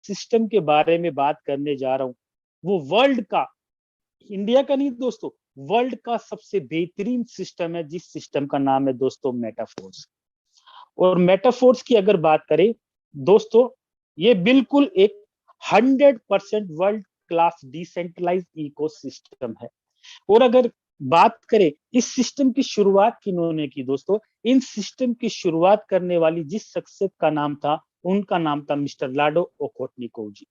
System के बारे में बात करने जा रहा हूं वो वर्ल्ड का, इंडिया का नहीं दोस्तों, वर्ल्ड का सबसे बेहतरीन सिस्टम है, जिस सिस्टम का नाम है दोस्तों मेटाफोर्स। और मेटाफोर्स की अगर बात करें दोस्तों, ये बिल्कुल एक 100% वर्ल्ड क्लास डिसेंट्रलाइज इकोसिस्टम है। और अगर बात करें इस सिस्टम की शुरुआत किन्होंने की दोस्तों, इन सिस्टम की शुरुआत करने वाली जिस शख्सियत का नाम था, उनका नाम था मिस्टर लाडो ओखोटनिकोव जी।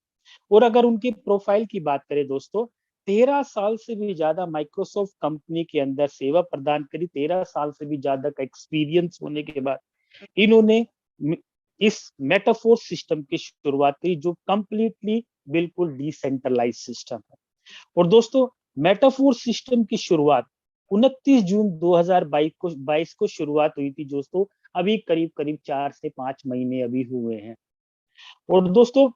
और अगर उनकी प्रोफाइल की बात करें दोस्तों, 13 साल से भी ज्यादा माइक्रोसॉफ्ट कंपनी के अंदर सेवा प्रदान करी, 13 साल से भी ज्यादा का एक्सपीरियंस होने के बाद इन्होंने इस मेटाफोर सिस्टम की शुरुआत की, जो कंप्लीटली बिल्कुल डिसेंट्रलाइज सिस्टम है। और दोस्तों मेटाफोर सिस्टम की शुरुआत 29 जून 2022 को शुरुआत हुई थी दोस्तों। अभी करीब करीब 4 से 5 महीने अभी हुए हैं। और दोस्तों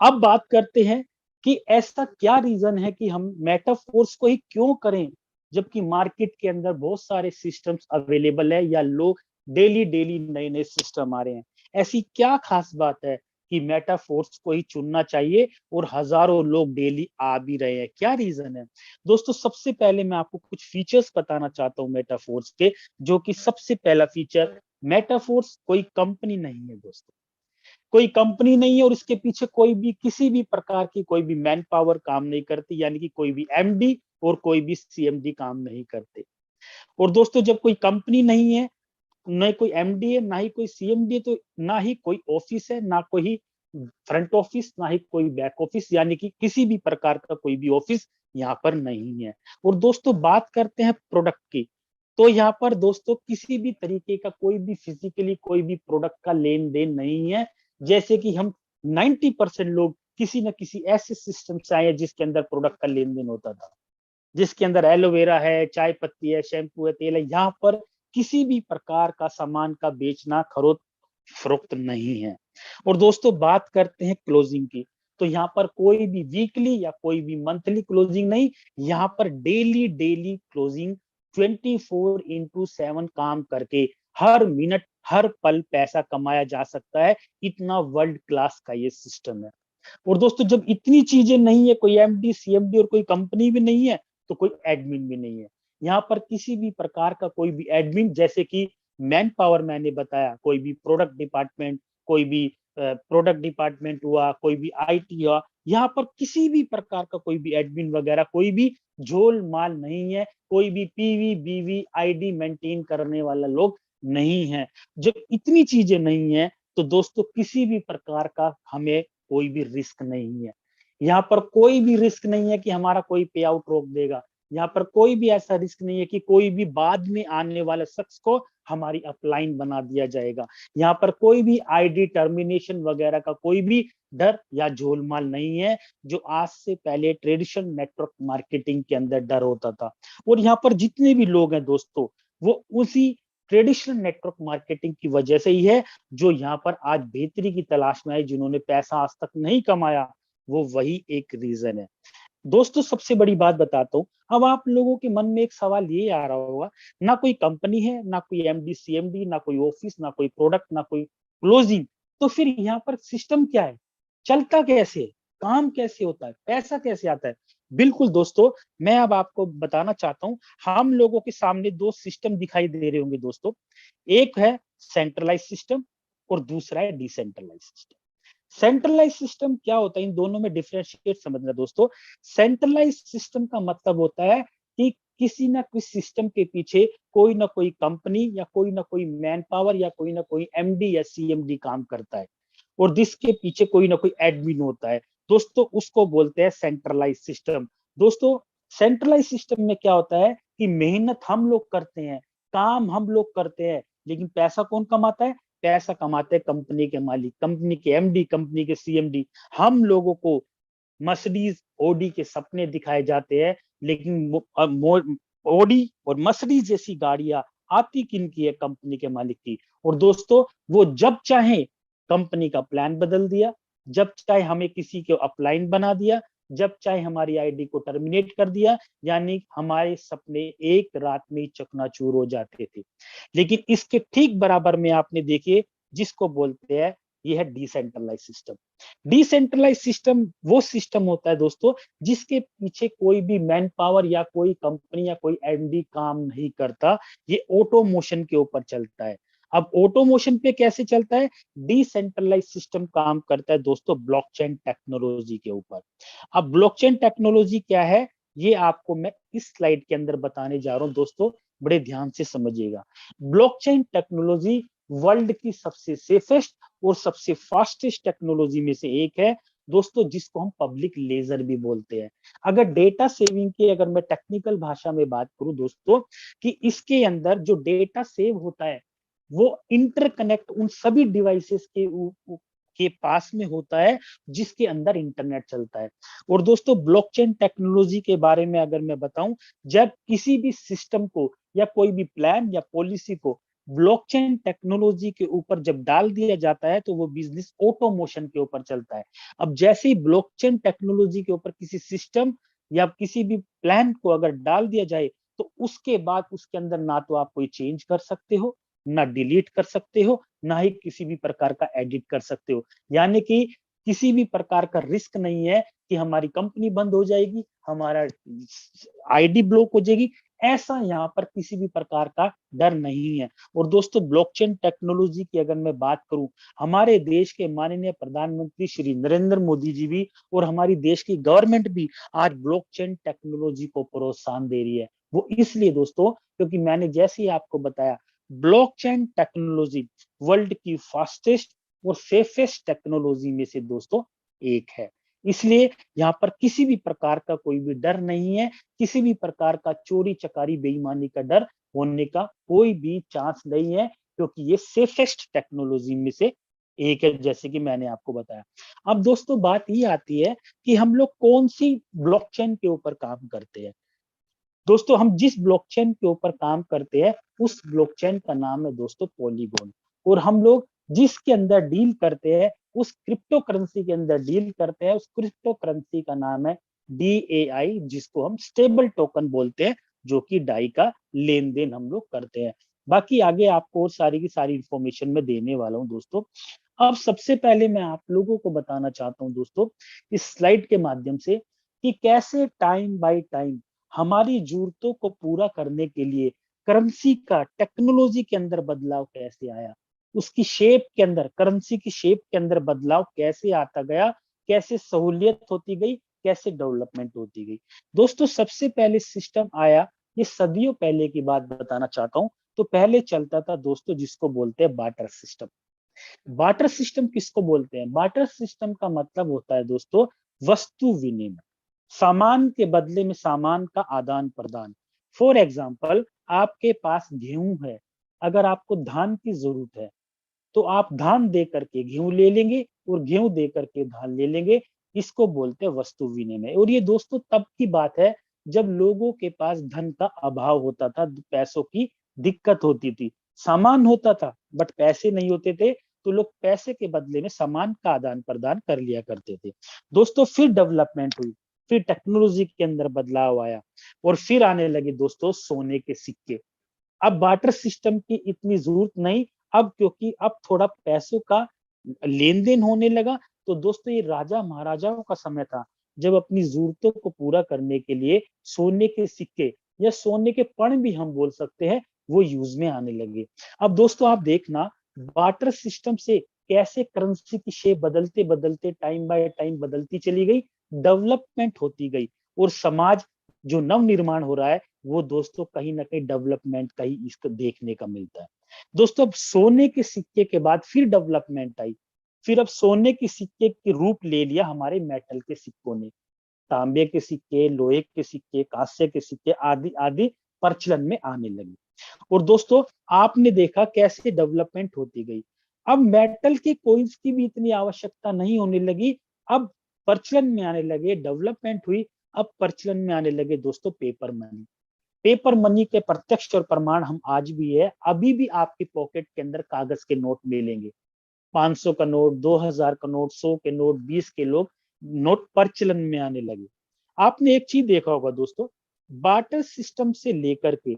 अब बात करते हैं कि ऐसा क्या रीजन है कि हम मेटाफोर्स को ही क्यों करें, जबकि मार्केट के अंदर बहुत सारे सिस्टम्स अवेलेबल है या लोग डेली डेली नए नए सिस्टम आ रहे हैं। ऐसी क्या खास बात है कि मेटाफोर्स को ही चुनना चाहिए और हजारों लोग डेली आ भी रहे हैं, क्या रीजन है दोस्तों? सबसे पहले मैं आपको कुछ फीचर्स बताना चाहता हूं मेटाफोर्स के, जो कि सबसे पहला फीचर, मेटाफोर्स कोई कंपनी नहीं है दोस्तों, कोई कंपनी नहीं है और इसके पीछे कोई भी किसी भी प्रकार की कोई भी मैन पावर काम नहीं करती, यानी कि कोई भी एमडी और कोई भी सीएमडी काम नहीं करते। और दोस्तों जब कोई कंपनी नहीं है, न कोई एमडी है, ना ही कोई सीएमडी है, तो ना ही कोई ऑफिस है, ना कोई फ्रंट ऑफिस, ना ही कोई बैक ऑफिस, यानी कि किसी भी प्रकार का कोई भी ऑफिस यहाँ पर नहीं है। और दोस्तों बात करते हैं प्रोडक्ट की, तो यहाँ पर दोस्तों किसी भी तरीके का कोई भी फिजिकली कोई भी प्रोडक्ट का लेन देन नहीं है। जैसे कि हम 90% लोग किसी न किसी ऐसे सिस्टम से आए हैं जिसके अंदर प्रोडक्ट का लेन देन होता था, जिसके अंदर एलोवेरा है, चाय पत्ती है, शैम्पू है, तेल है। यहाँ पर किसी भी प्रकार का सामान का बेचना खरीद फरोख्त नहीं है। और दोस्तों बात करते हैं क्लोजिंग की, तो यहाँ पर कोई भी वीकली या कोई भी मंथली क्लोजिंग नहीं, यहाँ पर डेली डेली क्लोजिंग 24/7 काम करके हर मिनट हर पल पैसा कमाया जा सकता है। इतना वर्ल्ड क्लास का ये सिस्टम है। और दोस्तों जब इतनी चीजें नहीं है, कोई एमडी सीएमडी और कोई कंपनी भी नहीं है, तो कोई एडमिन भी नहीं है। यहाँ पर किसी भी प्रकार का कोई भी एडमिन, जैसे कि मैन पावर मैंने बताया, कोई भी प्रोडक्ट डिपार्टमेंट, कोई भी प्रोडक्ट डिपार्टमेंट हुआ, कोई भी आईटी हुआ, यहाँ पर किसी भी प्रकार का कोई भी एडमिन वगैरह कोई भी झोल माल नहीं है, कोई भी पीवी बीवी आईडी मेंटेन करने वाला लोग नहीं है। जब इतनी चीजें नहीं है, तो दोस्तों किसी भी प्रकार का हमें कोई भी रिस्क नहीं है। यहाँ पर कोई भी रिस्क नहीं है कि हमारा कोई पे आउट रोक देगा। यहाँ पर कोई भी ऐसा रिस्क नहीं है कि कोई भी बाद में आने वाले शख्स को हमारी अपलाइन बना दिया जाएगा। यहाँ पर कोई भी आईडी टर्मिनेशन वगैरह का कोई भी डर या झोलमाल नहीं है, जो आज से पहले ट्रेडिशनल नेटवर्क मार्केटिंग के अंदर डर होता था। और यहाँ पर जितने भी लोग हैं दोस्तों, वो उसी ट्रेडिशनल नेटवर्क मार्केटिंग की वजह से ही है, जो यहाँ पर आज बेहतरी की तलाश में आए, जिन्होंने पैसा आज तक नहीं कमाया, वो वही एक रीजन है। दोस्तों सबसे बड़ी बात बताता हूँ, अब आप लोगों के मन में एक सवाल ये आ रहा होगा, ना कोई कंपनी है, ना कोई एमडी सीएमडी, ना कोई ऑफिस, ना कोई प्रोडक्ट, ना कोई क्लोजिंग, तो फिर यहाँ पर सिस्टम क्या है, चलता कैसे है, काम कैसे होता है, पैसा कैसे आता है? बिल्कुल दोस्तों, मैं अब आपको बताना चाहता हूँ। हम लोगों के सामने दो सिस्टम दिखाई दे रहे होंगे दोस्तों, एक है सेंट्रलाइज सिस्टम और दूसरा है डिसेंट्रलाइज सिस्टम। सेंट्रलाइज सिस्टम क्या होता है, इन दोनों में डिफरेंशिएट समझना दोस्तों। सेंट्रलाइज सिस्टम का मतलब होता है कि किसी ना किसी सिस्टम के पीछे कोई ना कोई कंपनी या कोई ना कोई मैन पावर या कोई ना कोई एमडी या सीएमडी काम करता है, और जिसके पीछे कोई ना कोई एडमिन होता है दोस्तों, उसको बोलते हैं सेंट्रलाइज सिस्टम। दोस्तों सेंट्रलाइज सिस्टम में क्या होता है कि मेहनत हम लोग करते हैं, काम हम लोग करते हैं, लेकिन पैसा कौन कमाता है? पैसा कमाते हैं कंपनी के मालिक, कंपनी के एमडी, कंपनी के सीएमडी। हम लोगों को मर्सिडीज ओडी के सपने दिखाए जाते हैं, लेकिन ओडी और मर्सिडीज जैसी गाड़ियां आती किनकी है? कंपनी के मालिक की। और दोस्तों वो जब चाहे कंपनी का प्लान बदल दिया, जब चाहे हमें किसी के अपलाइन बना दिया, जब चाहे हमारी आईडी को टर्मिनेट कर दिया, यानी हमारे सपने एक रात में ही चकनाचूर हो जाते थे। लेकिन इसके ठीक बराबर में आपने देखिए जिसको बोलते हैं ये है डिसेंट्रलाइज सिस्टम। डिसेंट्रलाइज सिस्टम वो सिस्टम होता है दोस्तों जिसके पीछे कोई भी मैन पावर या कोई कंपनी या कोई एमडी काम नहीं करता, ये ऑटोमोशन के ऊपर चलता है। अब ऑटोमोशन पे कैसे चलता है? डिसेंट्रलाइज सिस्टम काम करता है दोस्तों ब्लॉकचेन टेक्नोलॉजी के ऊपर। अब ब्लॉकचेन टेक्नोलॉजी क्या है, ये आपको मैं इस स्लाइड के अंदर बताने जा रहा हूं दोस्तों, बड़े ध्यान से समझिएगा। ब्लॉकचेन टेक्नोलॉजी वर्ल्ड की सबसे सेफेस्ट और सबसे फास्टेस्ट टेक्नोलॉजी में से एक है दोस्तों, जिसको हम पब्लिक लेजर भी बोलते हैं। अगर डेटा सेविंग की अगर मैं टेक्निकल भाषा में बात करूं दोस्तों, कि इसके अंदर जो डेटा सेव होता है वो इंटरकनेक्ट उन सभी डिवाइसेस के पास में होता है जिसके अंदर इंटरनेट चलता है। और दोस्तों ब्लॉकचेन टेक्नोलॉजी के बारे में अगर मैं बताऊं, जब किसी भी सिस्टम को या कोई भी प्लान या पॉलिसी को ब्लॉकचेन टेक्नोलॉजी के ऊपर जब डाल दिया जाता है तो वो बिजनेस ऑटोमोशन के ऊपर चलता है। अब जैसे ही ब्लॉकचेन टेक्नोलॉजी के ऊपर किसी सिस्टम या किसी भी प्लान को अगर डाल दिया जाए तो उसके बाद उसके अंदर ना तो आप कोई चेंज कर सकते हो, ना डिलीट कर सकते हो, ना ही किसी भी प्रकार का एडिट कर सकते हो। यानी कि किसी भी प्रकार का रिस्क नहीं है कि हमारी कंपनी बंद हो जाएगी, हमारा आईडी ब्लॉक हो जाएगी, ऐसा यहाँ पर किसी भी प्रकार का डर नहीं है। और दोस्तों ब्लॉकचेन टेक्नोलॉजी की अगर मैं बात करूं, हमारे देश के माननीय प्रधानमंत्री श्री नरेंद्र मोदी जी भी और हमारी देश की गवर्नमेंट भी आज ब्लॉकचेन टेक्नोलॉजी को प्रोत्साहन दे रही है। वो इसलिए दोस्तों क्योंकि मैंने जैसे ही आपको बताया, ब्लॉकचेन टेक्नोलॉजी वर्ल्ड की फास्टेस्ट और सेफेस्ट टेक्नोलॉजी में से दोस्तों एक है। इसलिए यहाँ पर किसी भी प्रकार का कोई भी डर नहीं है, किसी भी प्रकार का चोरी चकारी बेईमानी का डर होने का कोई भी चांस नहीं है, क्योंकि ये सेफेस्ट टेक्नोलॉजी में से एक है, जैसे कि मैंने आपको बताया। अब दोस्तों बात ये आती है कि हम लोग कौन सी ब्लॉकचेन के ऊपर काम करते हैं। दोस्तों हम जिस ब्लॉकचेन के ऊपर काम करते हैं उस ब्लॉकचेन का नाम है दोस्तों पॉलीगॉन। और हम लोग जिसके अंदर डील करते हैं उस क्रिप्टो करेंसी के अंदर डील करते हैं, उस क्रिप्टो करेंसी का नाम है DAI, जिसको हम स्टेबल टोकन बोलते हैं, जो कि डाई का लेन देन हम लोग करते हैं। बाकी आगे आपको और सारी की सारी इंफॉर्मेशन में देने वाला हूँ दोस्तों। अब सबसे पहले मैं आप लोगों को बताना चाहता हूँ दोस्तों इस स्लाइड के माध्यम से कि कैसे टाइम बाय टाइम हमारी जरूरतों को पूरा करने के लिए करेंसी का टेक्नोलॉजी के अंदर बदलाव कैसे आया, उसकी शेप के अंदर, करेंसी की शेप के अंदर बदलाव कैसे आता गया, कैसे सहूलियत होती गई, कैसे डेवलपमेंट होती गई। दोस्तों सबसे पहले सिस्टम आया, ये सदियों पहले की बात बताना चाहता हूँ, तो पहले चलता था दोस्तों जिसको बोलते हैं बार्टर सिस्टम। बार्टर सिस्टम किसको बोलते हैं? बार्टर सिस्टम का मतलब होता है दोस्तों वस्तु विनिमय, सामान के बदले में सामान का आदान प्रदान। फॉर एग्जाम्पल आपके पास गेहूं है, अगर आपको धान की जरूरत है तो आप धान दे करके गेहूं ले लेंगे और गेहूं दे करके धान ले लेंगे। इसको बोलते हैं वस्तु विनिमय। और ये दोस्तों तब की बात है जब लोगों के पास धन का अभाव होता था, पैसों की दिक्कत होती थी। सामान होता था बट पैसे नहीं होते थे, तो लोग पैसे के बदले में सामान का आदान प्रदान कर लिया करते थे। दोस्तों फिर डेवलपमेंट हुई, फिर टेक्नोलॉजी के अंदर बदलाव आया और फिर आने लगे दोस्तों सोने के सिक्के। अब बार्टर सिस्टम की इतनी जरूरत नहीं, अब क्योंकि अब थोड़ा पैसों का लेन देन होने लगा, तो दोस्तों ये राजा महाराजाओं का समय था जब अपनी जरूरतों को पूरा करने के लिए सोने के सिक्के या सोने के पण भी हम बोल सकते हैं, वो यूज में आने लगे। अब दोस्तों आप देखना बार्टर सिस्टम से कैसे करेंसी की शेप बदलते बदलते टाइम बाय टाइम बदलती चली गई, डेवलपमेंट होती गई, और समाज जो नव निर्माण हो रहा है वो दोस्तों कहीं ना कहीं डेवलपमेंट का ही इसको देखने का मिलता है। दोस्तों अब सोने के सिक्के के बाद फिर डेवलपमेंट आई, फिर अब सोने के सिक्के के रूप ले लिया हमारे मेटल के सिक्कों ने। तांबे के सिक्के, लोहे के सिक्के, कांसे के सिक्के आदि आदि प्रचलन में आने लगे। और दोस्तों आपने देखा कैसे डेवलपमेंट होती गई। अब मेटल के कॉइन्स की भी इतनी आवश्यकता नहीं होने लगी, अब प्रचलन में आने लगे, डेवलपमेंट हुई। अब प्रचलन में आने लगे दोस्तों पेपर मनी। पेपर मनी के प्रत्यक्ष और प्रमाण हम आज भी है, अभी भी आपकी पॉकेट के अंदर कागज के नोट मिलेंगे। 500 का नोट, 2000 का नोट, 100 के नोट, 20 के लोग नोट प्रचलन में आने लगे। आपने एक चीज देखा होगा दोस्तों, बार्टर सिस्टम से लेकर के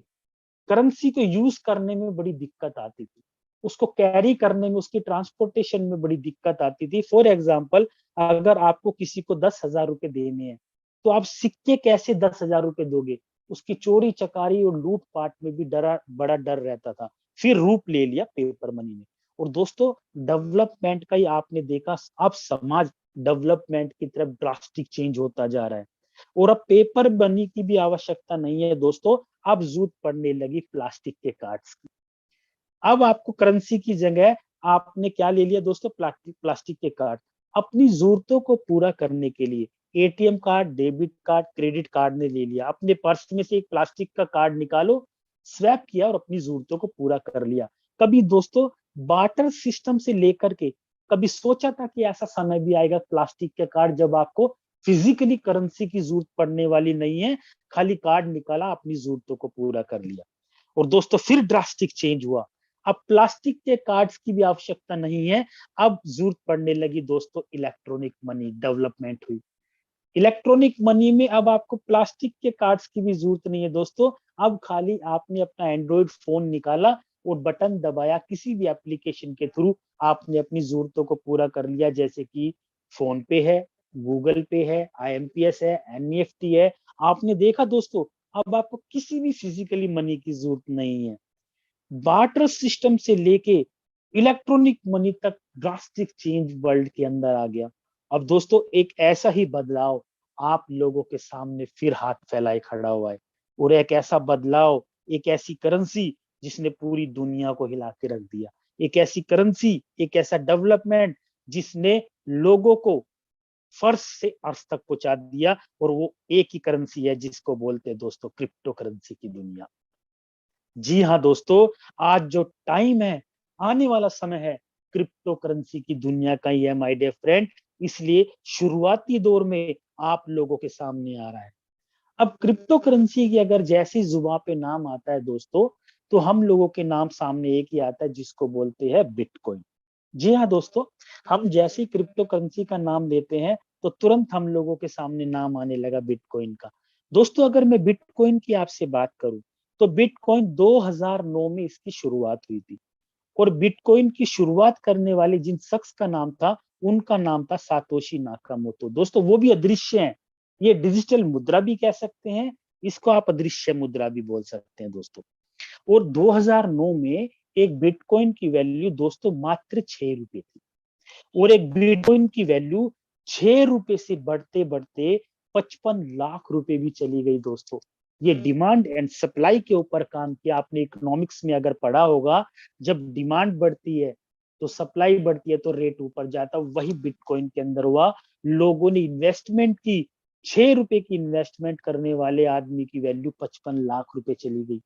करेंसी को यूज करने में बड़ी दिक्कत आती थी। उसको कैरी करने में, उसकी ट्रांसपोर्टेशन में बड़ी दिक्कत आती थी। फॉर एग्जाम्पल, अगर आपको किसी को 10,000 रुपए देने हैं, तो आप सिक्के कैसे 10,000 रुपए दोगे? उसकी चोरी चकारी और लूटपाट में भी बड़ा डर रहता था। फिर रूप ले लिया पेपर मनी ने। और दोस्तों, डेवलपमेंट का ही आपने देखा, अब समाज डेवलपमेंट की तरफ ड्रास्टिक चेंज होता जा रहा है। और अब पेपर मनी की भी आवश्यकता नहीं है दोस्तों, अब जरूरत पड़ने लगी प्लास्टिक के कार्ड्स की। अब आपको करेंसी की जगह आपने क्या ले लिया दोस्तों? प्लास्टिक के कार्ड। अपनी जरूरतों को पूरा करने के लिए ATM card, debit card, credit card ने ले लिया। अपने पर्स में से एक प्लास्टिक का कार्ड निकालो, स्वैप किया और अपनी जरूरतों को पूरा कर लिया। कभी दोस्तों बार्टर सिस्टम से लेकर के, कभी सोचा था कि ऐसा समय भी आएगा प्लास्टिक के कार्ड जब आपको फिजिकली करेंसी की जरूरत पड़ने वाली नहीं है, खाली कार्ड निकाला, अपनी जरूरतों को पूरा कर लिया। और दोस्तों फिर ड्रास्टिक चेंज हुआ। अब प्लास्टिक के कार्ड्स की भी आवश्यकता नहीं है, अब जरूरत पड़ने लगी दोस्तों इलेक्ट्रॉनिक मनी, डेवलपमेंट हुई। इलेक्ट्रॉनिक मनी में अब आपको प्लास्टिक के कार्ड्स की भी जरूरत नहीं है दोस्तों। अब खाली आपने अपना एंड्रॉइड फोन निकाला और बटन दबाया, किसी भी एप्लीकेशन के थ्रू आपने अपनी जरूरतों को पूरा कर लिया। जैसे कि फोन पे है, गूगल पे है, आईएमपीएस है, एनईएफटी है। आपने देखा दोस्तों, अब आपको किसी भी फिजिकली मनी की जरूरत नहीं है। बार्टर सिस्टम से लेके इलेक्ट्रॉनिक मनी तक ड्रास्टिक चेंज वर्ल्ड के अंदर आ गया। अब दोस्तों एक ऐसा ही बदलाव आप लोगों के सामने फिर हाथ फैलाए खड़ा हुआ है। और एक ऐसा बदलाव, एक ऐसी करेंसी जिसने पूरी दुनिया को हिला के रख दिया। एक ऐसी करेंसी, एक ऐसा डेवलपमेंट जिसने लोगों को फर्श से अर्श तक पहुंचा दिया। और वो एक ही करेंसी है जिसको बोलते हैं दोस्तों क्रिप्टो करेंसी की दुनिया। जी हाँ दोस्तों, आज जो टाइम है, आने वाला समय है, क्रिप्टो करेंसी की दुनिया का ही है माय डियर फ्रेंड। इसलिए शुरुआती दौर में आप लोगों के सामने आ रहा है। अब क्रिप्टो करेंसी की अगर जैसी जुबान पे नाम आता है दोस्तों, तो हम लोगों के नाम सामने एक ही आता है जिसको बोलते हैं बिटकॉइन। जी हाँ दोस्तों, हम जैसे ही क्रिप्टो करेंसी का नाम लेते हैं, तो तुरंत हम लोगों के सामने नाम आने लगा बिटकॉइन का। दोस्तों अगर मैं बिटकॉइन की आपसे बात करूं, तो बिटकॉइन 2009 में इसकी शुरुआत हुई थी। और बिटकॉइन की शुरुआत करने वाले जिन शख्स का नाम था, उनका नाम था सातोशी नाकामोटो। दोस्तों वो भी अदृश्य हैं, ये डिजिटल मुद्रा भी कह सकते हैं, इसको आप अदृश्य मुद्रा भी बोल सकते हैं दोस्तों। और 2009 में एक बिटकॉइन की वैल्यू दोस्तों मात्र 6 रुपए थी। और एक बिटकॉइन की वैल्यू 6 रुपए से बढ़ते बढ़ते 55 लाख रुपए भी चली गई दोस्तों। ये डिमांड एंड सप्लाई के ऊपर काम किया। आपने इकोनॉमिक्स में अगर पढ़ा होगा, जब डिमांड बढ़ती है तो सप्लाई बढ़ती है, तो रेट ऊपर जाता। वही बिटकॉइन के अंदर हुआ। लोगों ने इन्वेस्टमेंट की, 6 रुपए की इन्वेस्टमेंट करने वाले आदमी की वैल्यू 55 लाख रुपए चली गई।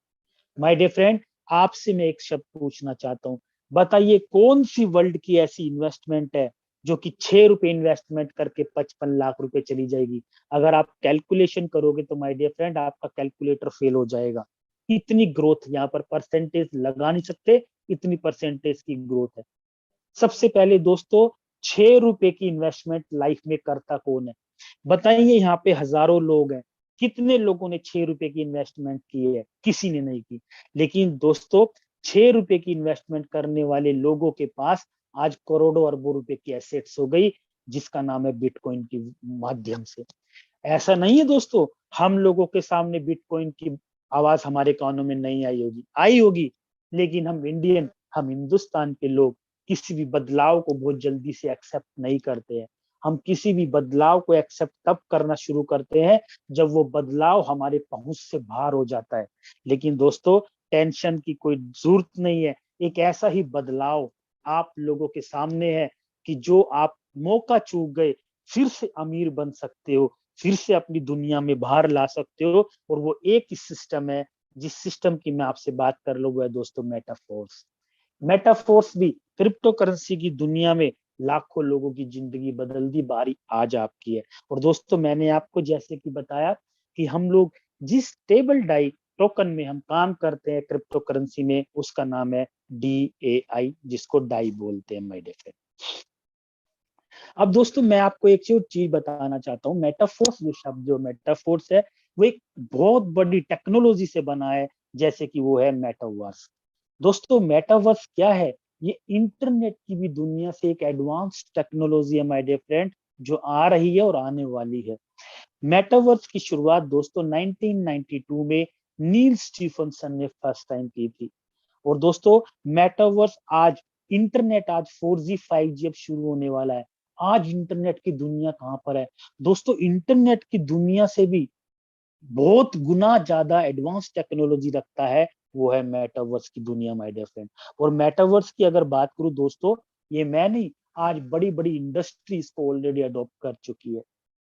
माय डियर फ्रेंड, आपसे मैं एक शब्द पूछना चाहता हूँ, बताइए कौन सी वर्ल्ड की ऐसी इन्वेस्टमेंट है जो कि 6 रुपए इन्वेस्टमेंट करके 55 लाख रुपए चली जाएगी? अगर आप कैलकुलेशन करोगे तो माय डियर फ्रेंड आपका कैलकुलेटर फेल हो जाएगा। इतनी ग्रोथ, यहाँ पर परसेंटेज लगा नहीं सकते, इतनी परसेंटेज की ग्रोथ है। सबसे पहले दोस्तों, 6 रुपए की इन्वेस्टमेंट लाइफ में करता कौन है? बताइए, यहाँ पे हजारों लोग हैं, कितने लोगों ने 6 रुपए की इन्वेस्टमेंट की है? किसी ने नहीं की। लेकिन दोस्तों 6 रुपए की इन्वेस्टमेंट करने वाले लोगों के पास आज करोड़ों अरबों रुपए की एसेट्स हो गई, जिसका नाम है बिटकॉइन के माध्यम से। ऐसा नहीं है दोस्तों, हम लोगों के सामने बिटकॉइन की आवाज हमारे कानों में नहीं आई होगी, आई होगी। लेकिन हम इंडियन, हम हिंदुस्तान के लोग किसी भी बदलाव को बहुत जल्दी से एक्सेप्ट नहीं करते हैं। हम किसी भी बदलाव को एक्सेप्ट तब करना शुरू करते हैं जब वो बदलाव हमारे पहुंच से बाहर हो जाता है। लेकिन दोस्तों टेंशन की कोई जरूरत नहीं है। एक ऐसा ही बदलाव आप लोगों के सामने है कि जो आप मौका चूक गए, फिर से अमीर बन सकते हो, फिर से अपनी दुनिया में बाहर ला सकते हो। और वो एक ही सिस्टम है, जिस सिस्टम की मैं आपसे बात कर लूँ, वो है दोस्तों मेटाफोर्स। मेटाफोर्स भी क्रिप्टो करेंसी की दुनिया में लाखों लोगों की जिंदगी बदल दी, बारी आज आपकी है। और दोस्तों मैंने आपको जैसे कि बताया कि हम लोग जिस टेबल डाई टोकन में हम काम करते हैं क्रिप्टो करेंसी में, उसका नाम है DAI, जिसको डाई बोलते हैं माय डियर फ्रेंड। अब दोस्तों मैं आपको एक चीज बताना चाहता हूँ। मेटाफोर्स जो शब्द, जो मेटाफोर्स है, वो एक बहुत बड़ी टेक्नोलॉजी से बना है, जैसे कि वो है मेटावर्स। दोस्तों मेटावर्स क्या है? ये इंटरनेट की भी दुनिया से एक एडवांस टेक्नोलॉजी है माय डियर फ्रेंड, जो आ रही है और आने वाली है। मेटावर्स की शुरुआत दोस्तों 1992 में नील स्टीफनसन ने फर्स्ट टाइम की थी। और दोस्तों मेटावर्स आज, इंटरनेट आज 4G 5G अब शुरू होने वाला है। आज इंटरनेट की दुनिया कहां पर है दोस्तों? इंटरनेट की दुनिया से भी बहुत गुना ज्यादा एडवांस टेक्नोलॉजी रखता है, वो है मेटावर्स की दुनिया माय डियर फ्रेंड। और मेटावर्स की अगर बात करूं दोस्तों, ये मैं नहीं, आज बड़ी बड़ी इंडस्ट्रीज को ऑलरेडी अडॉप्ट कर चुकी है,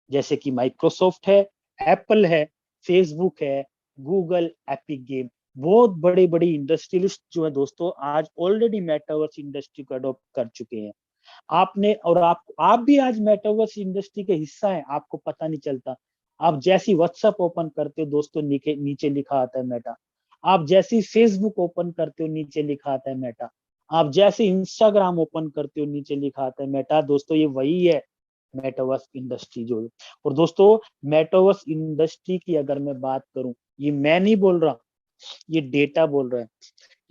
जैसे कि माइक्रोसॉफ्ट है, एप्पल है, फेसबुक है, गूगल, एपिक गेम। बहुत बड़े बड़ी इंडस्ट्रियलिस्ट जो है दोस्तों, आज ऑलरेडी मेटावर्स इंडस्ट्री को अडॉप्ट कर चुके हैं। आपने और आप भी आज मेटावर्स इंडस्ट्री के हिस्सा हैं, आपको पता नहीं चलता। आप जैसी व्हाट्सएप ओपन करते हो दोस्तों, नीचे लिखा आता है मेटा। आप जैसी फेसबुक ओपन करते हो, नीचे लिखा आता है मेटा। आप जैसे इंस्टाग्राम ओपन करते हो, नीचे लिखा आता है मेटा। दोस्तों ये वही है मेटावर्स इंडस्ट्री जो है। और दोस्तों मेटावर्स इंडस्ट्री की अगर मैं बात करूं, ये मैं नहीं बोल रहा, ये डेटा बोल रहा है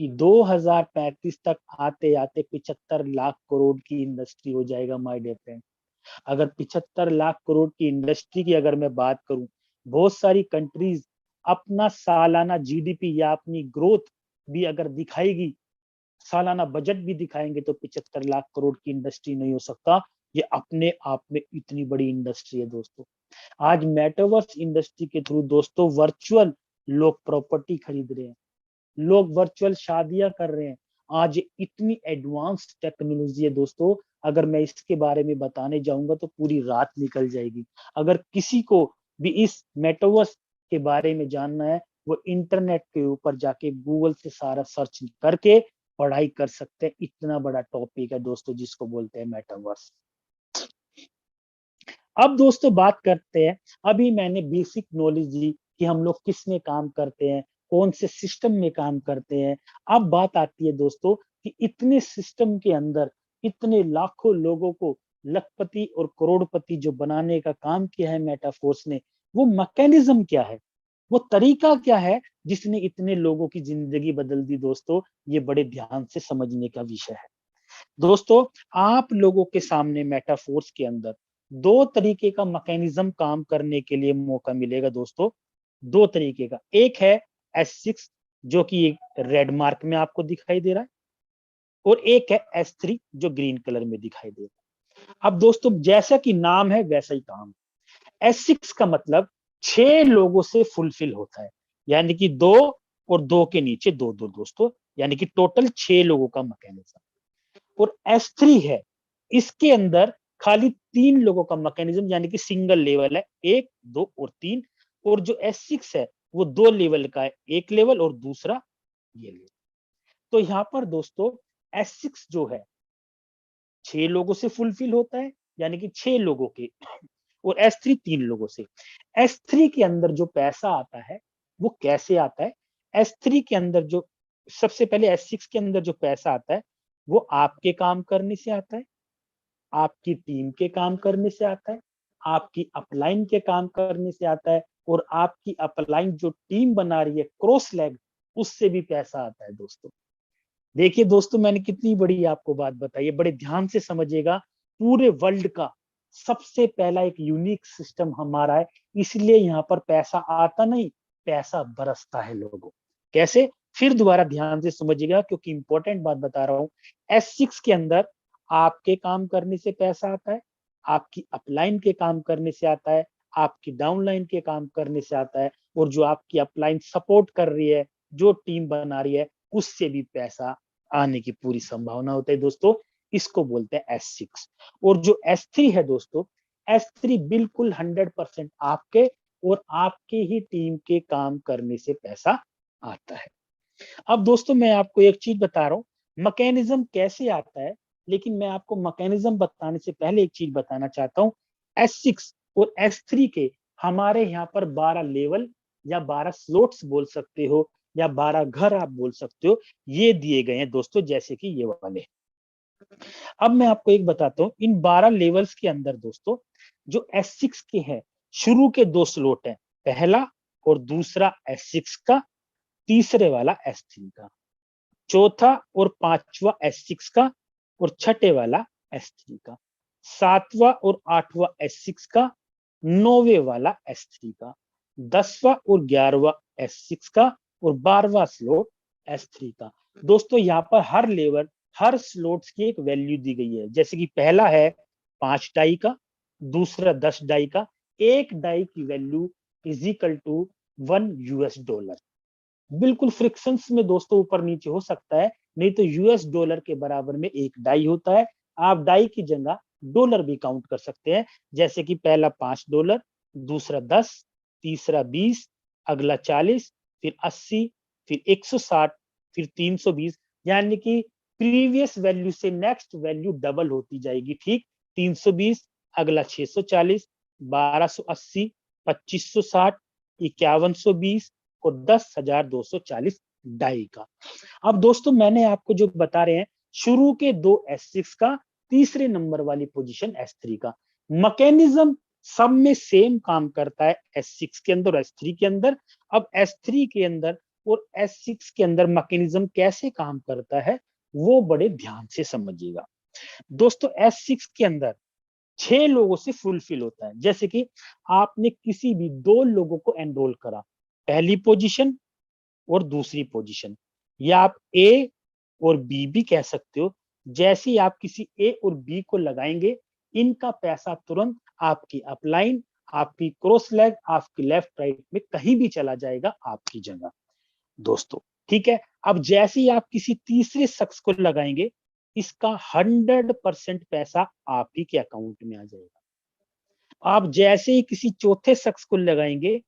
कि 2035 तक आते आते 75 लाख करोड़ की इंडस्ट्री हो जाएगा माय डियर फ्रेंड। अगर 75 लाख करोड़ की इंडस्ट्री की अगर मैं बात करूं, बहुत सारी कंट्रीज अपना सालाना जीडीपी या अपनी ग्रोथ भी अगर दिखाएगी, सालाना बजट भी दिखाएंगे, तो 75 लाख करोड़ की इंडस्ट्री नहीं हो सकता। ये अपने आप में इतनी बड़ी इंडस्ट्री है दोस्तों। आज मेटावर्स इंडस्ट्री के थ्रू दोस्तों वर्चुअल लोग प्रॉपर्टी खरीद रहे हैं, लोग वर्चुअल शादियां कर रहे हैं। आज इतनी एडवांस टेक्नोलॉजी है दोस्तों, अगर मैं इसके बारे में बताने जाऊंगा तो पूरी रात निकल जाएगी। अगर किसी को भी इस मेटावर्स के बारे में जानना है, वो इंटरनेट के ऊपर जाके गूगल से सारा सर्च करके पढ़ाई कर सकते हैं। इतना बड़ा टॉपिक है दोस्तों जिसको बोलते हैं मेटावर्स। अब दोस्तों बात करते हैं, अभी मैंने बेसिक नॉलेज दी कि हम लोग किस में काम करते हैं, कौन से सिस्टम में काम करते हैं। अब बात आती है दोस्तों कि इतने सिस्टम के अंदर इतने लाखों लोगों को लखपति और करोड़पति जो बनाने का काम किया है मेटाफोर्स ने, वो मैकेनिज्म क्या है, वो तरीका क्या है जिसने इतने लोगों की जिंदगी बदल दी दोस्तों? ये बड़े ध्यान से समझने का विषय है दोस्तों। आप लोगों के सामने मेटाफोर्स के अंदर दो तरीके का मैकेनिज्म काम करने के लिए मौका मिलेगा दोस्तों। दो तरीके का, एक है S6 जो कि एक रेड मार्क में आपको दिखाई दे रहा है, और एक है S3 जो ग्रीन कलर में दिखाई दे रहा है। अब दोस्तों जैसा कि नाम है वैसा ही काम। S6 का मतलब 6 लोगों से फुलफिल होता है, यानी कि दो और दो के नीचे दो दो दोस्तों, यानी कि टोटल 6 लोगों का मैकेनिज्म। और S3 है, इसके अंदर खाली 3 लोगों का मैकेनिज्म, यानी कि सिंगल लेवल है, 1 2 और 3। और जो S6 है वो 2 लेवल का है, एक लेवल और दूसरा ये लेवल। तो यहां पर दोस्तों S6 जो है 6 लोगों से फुलफिल होता है, यानी कि 6 लोगों के। और S3 3 लोगों से। S3 के अंदर जो पैसा आता है वो कैसे आता है? S3 के अंदर जो, सबसे पहले S6 के अंदर जो पैसा आता है वो आपके काम करने से आता है, आपकी टीम के काम करने से आता है, आपकी अपलाइन के काम करने से आता है, और आपकी अपलाइन जो टीम बना रही है क्रॉस लैग, उससे भी पैसा आता है दोस्तों। देखिए दोस्तों मैंने कितनी बड़ी आपको बात बताई है, बड़े ध्यान से समझिएगा। पूरे वर्ल्ड का सबसे पहला एक यूनिक सिस्टम हमारा है, इसलिए यहाँ पर पैसा आता नहीं, पैसा बरसता है लोगों। कैसे? फिर दोबारा ध्यान से समझिएगा क्योंकि इंपॉर्टेंट बात बता रहा हूँ। S6 के अंदर आपके काम करने से पैसा आता है, आपकी अपलाइन के काम करने से आता है, आपकी डाउनलाइन के काम करने से आता है, और जो आपकी अपलाइन सपोर्ट कर रही है, जो टीम बना रही है, उससे भी पैसा आने की पूरी संभावना होता है दोस्तों। इसको बोलते हैं S6। और जो S3 है दोस्तों, S3 बिल्कुल 100% आपके और आपके ही टीम के काम करने से पैसा आता है। अब दोस्तों मैं आपको एक चीज बता रहा हूँ, मैकेनिज्म कैसे आता है, लेकिन मैं आपको मैकेनिज्म बताने से पहले एक चीज बताना चाहता हूँ। S6 और S3 के हमारे यहाँ पर 12 लेवल या 12 स्लॉट्स बोल सकते हो, या 12 घर आप बोल सकते हो, ये दिए गए हैं दोस्तों, जैसे कि ये वाले। अब मैं आपको एक बताता हूँ, इन 12 लेवल्स के अंदर दोस्तों जो S6 के हैं, शुरू के 2 स्लॉट हैं, पहला और दूसरा S6 का, तीसरे वाला S3 का। चौथा और पांचवा S6 का और छठे वाला S3 का, सातवां और आठवां S6 का, नौवे वाला S3 का, 10वां और 11वां S6 का और 12वां स्लॉट S3 का। दोस्तों यहाँ पर हर लेवल, हर स्लॉट्स की एक वैल्यू दी गई है। जैसे कि पहला है 5 डाई का, दूसरा 10 डाई का, एक डाई की वैल्यू इज इक्वल टू $1। बिल्कुल फ्रिक्शंस में दोस्तों ऊपर नीचे हो सकता है, नहीं तो $, के बराबर में एक डाई होता है। आप डाई की जगह डॉलर भी काउंट कर सकते हैं, जैसे कि पहला $5, दूसरा 10, तीसरा 20, अगला 40, फिर 80, फिर 160, फिर 320, यानी कि प्रीवियस वैल्यू से नेक्स्ट वैल्यू डबल होती जाएगी। ठीक, 320, अगला 640, 1280, 2560, 5120 और 10,240 डाई का। अब दोस्तों मैंने आपको जो बता रहे हैं, शुरू के दो S6 का, तीसरे नंबर वाली पोजीशन S3 का, मैकेनिज्म सब में सेम काम करता है S6 के अंदर और S3 के अंदर। अब S3 के अंदर और S6 के अंदर मैकेनिज्म कैसे काम करता है वो बड़े ध्यान से समझिएगा। दोस्तों S6 के अंदर 6 लोगों से फुलफिल होता है। जैसे कि आपने किसी भी 2 लोगों को एनरोल करा, पहली पोजीशन और दूसरी पोजीशन, या आप ए और बी भी कह सकते हो। जैसे ही आप किसी ए और बी को लगाएंगे, इनका पैसा तुरंत आपकी अपलाइन, आपकी क्रॉस लेग, आपकी लेफ्ट राइट में कहीं भी चला जाएगा आपकी जगह दोस्तों। ठीक है, अब जैसे ही आप किसी तीसरे शख्स को लगाएंगे, इसका 100% पैसा आप ही के अकाउंट में आ जाएगा। आप जैसे ही किसी चौथे शख्स को लगाएंगे,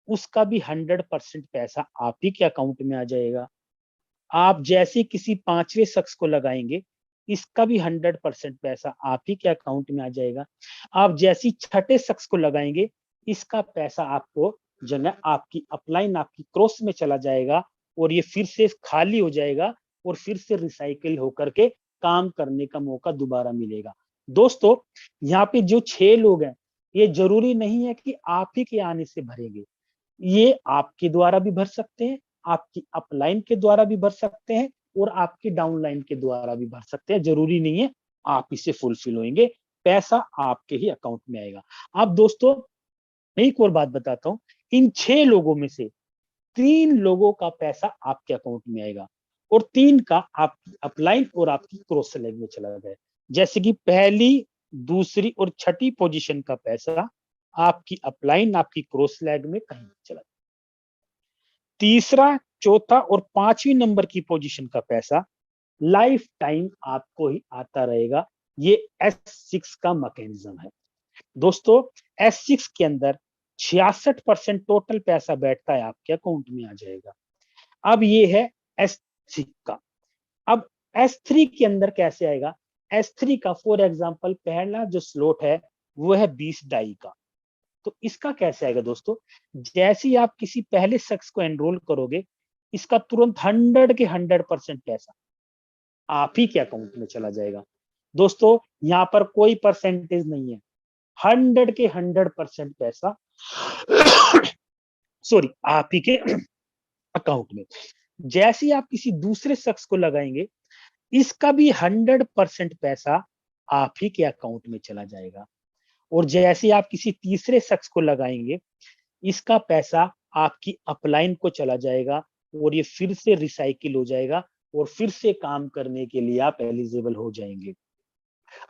उसका भी 100% पैसा आप ही के अकाउंट में आ जाएगा। आप जैसे किसी पांचवें शख्स को लगाएंगे, इसका भी 100% पैसा आप ही के अकाउंट में आ जाएगा। आप जैसी छठे शख्स को लगाएंगे, इसका पैसा आपको जगह आपकी अपलाइन, आपकी क्रॉस में चला जाएगा और ये फिर से खाली हो जाएगा और फिर से रिसाइकिल होकर के काम करने का मौका दोबारा मिलेगा। दोस्तों यहाँ पे जो 6 लोग हैं, ये जरूरी नहीं है कि आप ही के आने से भरेंगे, ये आपके द्वारा भी भर सकते हैं, आपकी अपलाइन के द्वारा भी भर सकते हैं और आपकी डाउनलाइन के द्वारा भी भर सकते हैं। जरूरी नहीं है आप इसे फुलफिल होंगे, पैसा आपके ही अकाउंट में आएगा। अब दोस्तों एक और बात बताता हूं, इन 6 लोगों में से 3 लोगों का पैसा आपके अकाउंट में आएगा और 3 का आपकी अपलाइन और आपकी क्रॉस लेग में चला गया। जैसे कि पहली, दूसरी और छठी पोजीशन का पैसा आपकी अपलाइन, आपकी क्रॉस लेग में कहीं चला। तीसरा, चौथा और पांचवी नंबर की पोजीशन का पैसा लाइफ टाइम आपको ही आता रहेगा। ये S6 का मैकेनिज्म है दोस्तों। S6 के अंदर 66% टोटल पैसा बैठता है, आपके अकाउंट में आ जाएगा। अब ये है S6 का। अब S3 के अंदर कैसे आएगा? S3 का फॉर एग्जांपल पहला जो स्लॉट है वो है 20 डाई का। तो इसका कैसे आएगा दोस्तों? जैसे ही आप किसी पहले शख्स को एनरोल करोगे, इसका तुरंत 100 के 100% पैसा आप ही के अकाउंट में चला जाएगा। दोस्तों यहाँ पर कोई परसेंटेज नहीं है, 100 के 100% पैसा सॉरी आप ही के अकाउंट में। जैसे ही आप किसी दूसरे शख्स को लगाएंगे, इसका भी 100% पैसा आप ही के अकाउंट में चला जाएगा। और जैसे ही आप किसी तीसरे शख्स को लगाएंगे, इसका पैसा आपकी अपलाइन को चला जाएगा और ये फिर से रिसाइकिल हो जाएगा और फिर से काम करने के लिए आप एलिजिबल हो जाएंगे।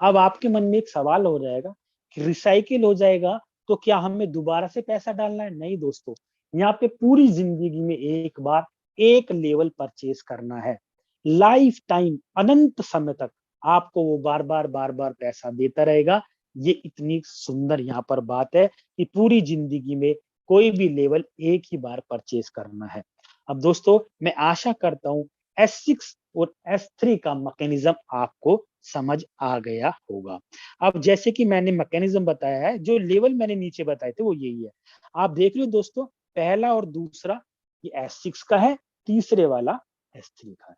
अब आपके मन में एक सवाल हो जाएगा कि रिसाइकिल हो जाएगा तो क्या हमें दोबारा से पैसा डालना है? नहीं दोस्तों, यहाँ पे पूरी जिंदगी में एक बार एक लेवल परचेज करना है। लाइफ टाइम, अनंत समय तक आपको वो बार बार पैसा देता रहेगा। ये इतनी सुंदर यहाँ पर बात है कि पूरी जिंदगी में कोई भी लेवल एक ही बार परचेज करना है। अब दोस्तों मैं आशा करता हूँ S6 और S3 का मैकेनिज्म आपको समझ आ गया होगा। अब जैसे कि मैंने मैकेनिज्म बताया है, जो लेवल मैंने नीचे बताए थे वो यही है। आप देख लो दोस्तों, पहला और दूसरा ये S6 का है, तीसरे वाला S3 का है।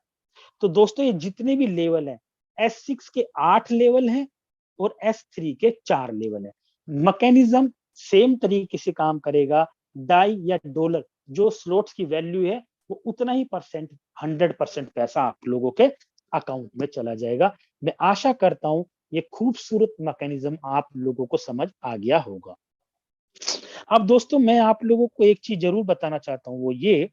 तो दोस्तों ये जितने भी लेवल हैं, S6 के 8 लेवल हैं और S3 के 4 लेवल हैं। मैकेनिज्म सेम तरीके से काम करेगा। डाई या डॉलर जो स्लॉट्स की वैल्यू है वो उतना ही परसेंट 100% पैसा आप लोगों के अकाउंट में चला जाएगा। मैं आशा करता हूं ये खूबसूरत मैकेनिज्म आप लोगों को समझ आ गया होगा। अब दोस्तों मैं आप लोगों को एक चीज जरूर बताना चाहता हूं, वो ये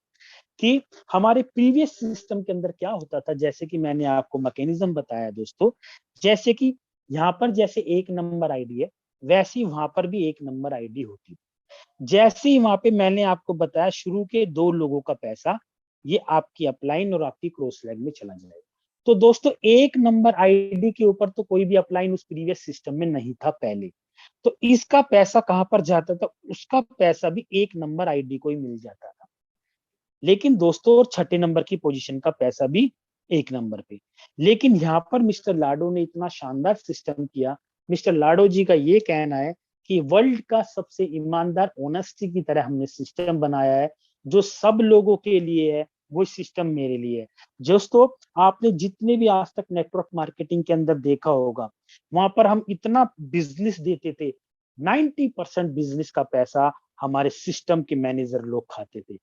कि हमारे प्रीवियस सिस्टम के अंदर क्या होता था। जैसे कि मैंने आपको मैकेनिज्म बताया दोस्तों, जैसे कि यहाँ पर जैसे एक नंबर आईडी है, वैसी वहां पर भी एक नंबर आईडी होती है। जैसे ही वहां पे मैंने आपको बताया शुरू के 2 लोगों का पैसा ये आपकी अपलाइन और आपकी क्रॉस लेग में चला जाएगा। तो दोस्तों एक नंबर आईडी के ऊपर तो कोई भी अपलाइन उस प्रीवियस सिस्टम में नहीं था पहले, तो इसका पैसा कहां पर जाता था, उसका पैसा भी एक नंबर आईडी को ही मिल जाता था। लेकिन दोस्तों और छठे नंबर की पोजीशन का पैसा भी एक नंबर पे। लेकिन यहाँ पर मिस्टर लाडो ने इतना शानदार सिस्टम किया। मिस्टर लाडो जी का ये कहना है कि वर्ल्ड का सबसे ईमानदार ऑनेस्टी की तरह हमने सिस्टम बनाया है, जो सब लोगों के लिए है वो सिस्टम मेरे लिए है। दोस्तों आपने जितने भी आज तक नेटवर्क मार्केटिंग के अंदर देखा होगा, वहां पर हम इतना बिजनेस देते थे, 90% बिजनेस का पैसा हमारे सिस्टम के मैनेजर लोग खाते थे,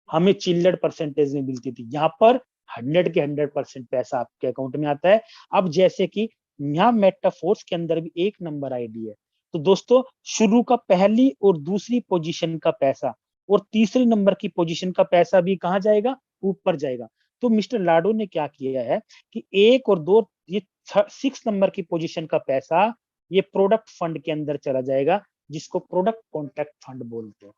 हमें चिल्लड़ परसेंटेज में मिलती थी। यहाँ पर 100 के 100% पैसा आपके अकाउंट में आता है। अब जैसे कि यहाँ मेटाफोर्स के अंदर भी एक नंबर आईडी है, तो दोस्तों शुरू का पहली और दूसरी पोजीशन का पैसा और तीसरे नंबर की पोजीशन का पैसा भी कहाँ जाएगा, ऊपर जाएगा। तो मिस्टर लाडो ने क्या किया है कि 1 और 2 ये 6 नंबर की पोजीशन का पैसा ये प्रोडक्ट फंड के अंदर चला जाएगा, जिसको प्रोडक्ट कॉन्ट्रैक्ट फंड बोलते हैं।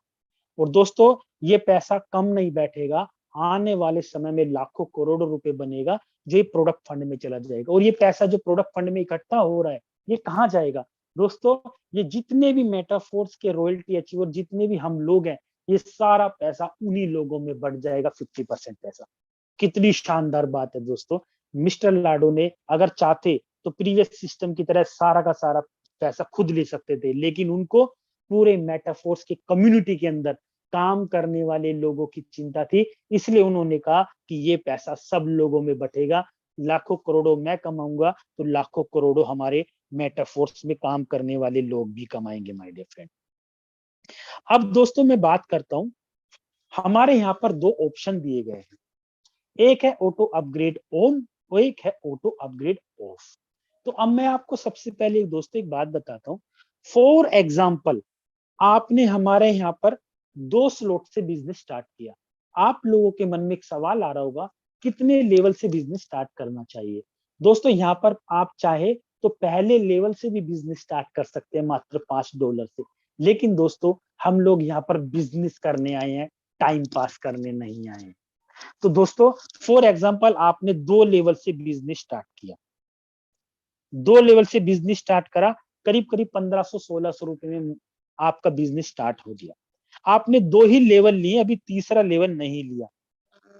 और दोस्तों ये पैसा कम नहीं बैठेगा, आने वाले समय में लाखों करोड़ों रुपए बनेगा, जो ये प्रोडक्ट फंड में चला जाएगा। और ये पैसा जो प्रोडक्ट फंड में इकट्ठा हो रहा है ये कहाँ जाएगा दोस्तों, ये जितने भी मेटाफोर्स के रॉयल्टी अचीवर जितने भी हम लोग हैं, ये सारा पैसा उन्हीं लोगों में बढ़ जाएगा, 50% पैसा। कितनी शानदार बात है दोस्तों। मिस्टर लाडो ने अगर चाहते तो प्रीवियस सिस्टम की तरह सारा का सारा पैसा खुद ले सकते थे, लेकिन उनको पूरे मेटाफोर्स की कम्युनिटी के अंदर काम करने वाले लोगों की चिंता थी, इसलिए उन्होंने कहा कि ये पैसा सब लोगों में बटेगा, लाखों करोड़ों मैं कमाऊंगा तो लाखों करोड़ों हमारे मेटाफोर्स में काम करने वाले लोग भी कमाएंगे माय डियर फ्रेंड। अब दोस्तों मैं बात करता हूं, हमारे यहाँ पर 2 ऑप्शन दिए गए हैं, एक है ऑटो अपग्रेड ऑन और एक है ऑटो अपग्रेड ऑफ। तो अब मैं आपको सबसे पहले दोस्तों एक बात बताता हूँ। फॉर एग्जाम्पल आपने हमारे यहाँ पर 2 स्लॉट से बिजनेस स्टार्ट किया, आप लोगों के मन में एक सवाल आ रहा होगा कितने लेवल से बिजनेस स्टार्ट करना चाहिए। दोस्तों यहाँ पर आप चाहे तो पहले लेवल से भी बिजनेस स्टार्ट कर सकते हैं मात्र $5 से, लेकिन दोस्तों हम लोग यहाँ पर बिजनेस करने आए हैं, टाइम पास करने नहीं आए हैं। तो दोस्तों फॉर एग्जाम्पल आपने 2 लेवल से बिजनेस स्टार्ट किया, 2 लेवल से बिजनेस स्टार्ट करा, करीब करीब 1500-1600 रुपए में आपका बिजनेस स्टार्ट हो गया। आपने 2 ही लेवल लिए, अभी तीसरा लेवल नहीं लिया।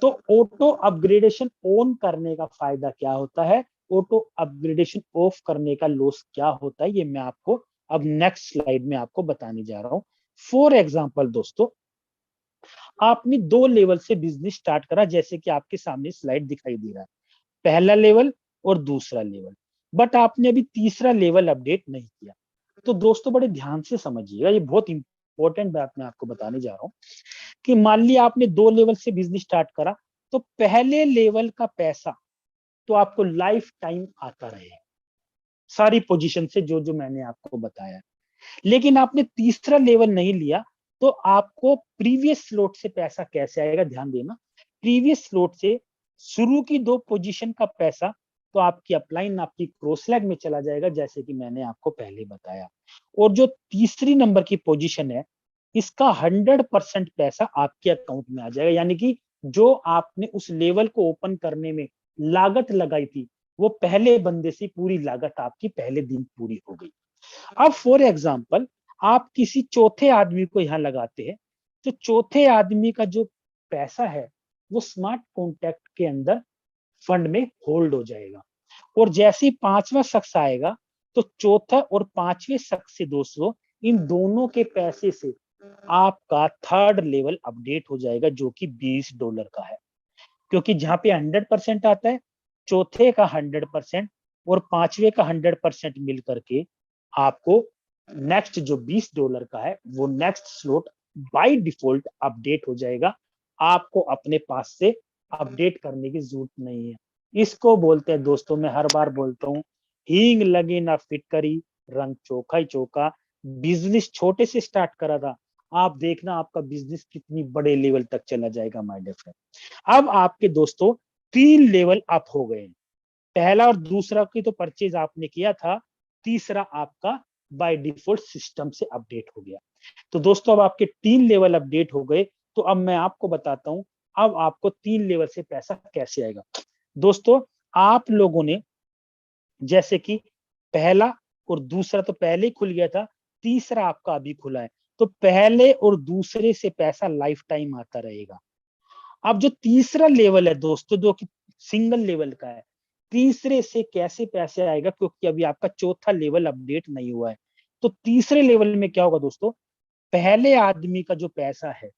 तो ऑटो अपग्रेडेशन ऑन करने का फायदा क्या होता है, ऑटो अपग्रेडेशन ऑफ करने का लॉस क्या होता है, ये मैं आपको अब नेक्स्ट स्लाइड में आपको बताने जा रहा हूं। फॉर एग्जाम्पल दोस्तों आपने 2 लेवल से बिजनेस स्टार्ट करा, जैसे कि आपके सामने स्लाइड दिखाई दे रहा है, पहला लेवल और दूसरा लेवल, बट आपने अभी तीसरा लेवल अपडेट नहीं किया। तो दोस्तों बड़े ध्यान से समझिएगा, ये बहुत इंपॉर्टेंट बात मैं आपको बताने जा रहा हूँ कि मान लिया आपने 2 लेवल से बिजनेस स्टार्ट करा, तो पहले लेवल का पैसा तो आपको लाइफ टाइम आता रहेगा, सारी पोजीशन से जो जो मैंने आपको बताया। लेकिन आपने तीसरा लेवल नहीं लिया, तो आपको प्रीवियस स्लॉट से पैसा कैसे आएगा, ध्यान देना। प्रीवियस स्लॉट से शुरू की 2 पोजीशन का पैसा तो आपकी अपलाइन आपकी क्रॉस लेग में चला जाएगा, जैसे कि मैंने आपको पहले बताया। और जो तीसरी नंबर की पोजीशन है, इसका 100% पैसा आपके अकाउंट में आ जाएगा, यानी कि जो आपने उस लेवल को ओपन करने में लागत लगाई थी, वो पहले बंदे से पूरी लागत आपकी पहले दिन पूरी हो गई। अब फॉर एग्जाम्पल आप किसी चौथे आदमी को यहां लगाते हैं, तो चौथे आदमी का जो पैसा है वो स्मार्ट कॉन्ट्रैक्ट के अंदर फंड में होल्ड हो जाएगा। और जैसे ही 5वां शख्स आएगा, तो चौथा और 5वें शख्स से दोस्तों इन दोनों के पैसे से आपका थर्ड लेवल अपडेट हो जाएगा, जो कि $20 का है। क्योंकि जहां पे 100% आता है, चौथे का 100% और 5वें का 100% मिल करके आपको नेक्स्ट जो $20 का है वो next slot by default update हो जाएगा आपको अपने पास से अपडेट करने की जरूरत नहीं है। इसको बोलते हैं दोस्तों, मैं हर बार बोलता हूँ, हींग लगी ना फिटकरी, रंग चोखा ही चोखा। बिजनेस छोटे से स्टार्ट करा था, आप देखना आपका बिजनेस कितनी बड़े लेवल तक चला जाएगा माय डियर फ्रेंड। अब आपके दोस्तों 3 लेवल अप हो गए हैं। पहला और दूसरा की तो परचेज आपने किया था, तीसरा आपका बाय डिफॉल्ट सिस्टम से अपडेट हो गया। तो दोस्तों अब आपके 3 लेवल अपडेट हो गए। तो अब मैं आपको बताता हूं, अब आपको 3 लेवल से पैसा कैसे आएगा। दोस्तों आप लोगों ने जैसे कि पहला और दूसरा तो पहले ही खुल गया था, तीसरा आपका अभी खुला है, तो पहले और दूसरे से पैसा लाइफ टाइम आता रहेगा। अब जो तीसरा लेवल है दोस्तों, जो कि सिंगल लेवल का है, तीसरे से कैसे पैसे आएगा, क्योंकि अभी आपका चौथा लेवल अपडेट नहीं हुआ है। तो तीसरे लेवल में क्या होगा दोस्तों, पहले आदमी का जो पैसा है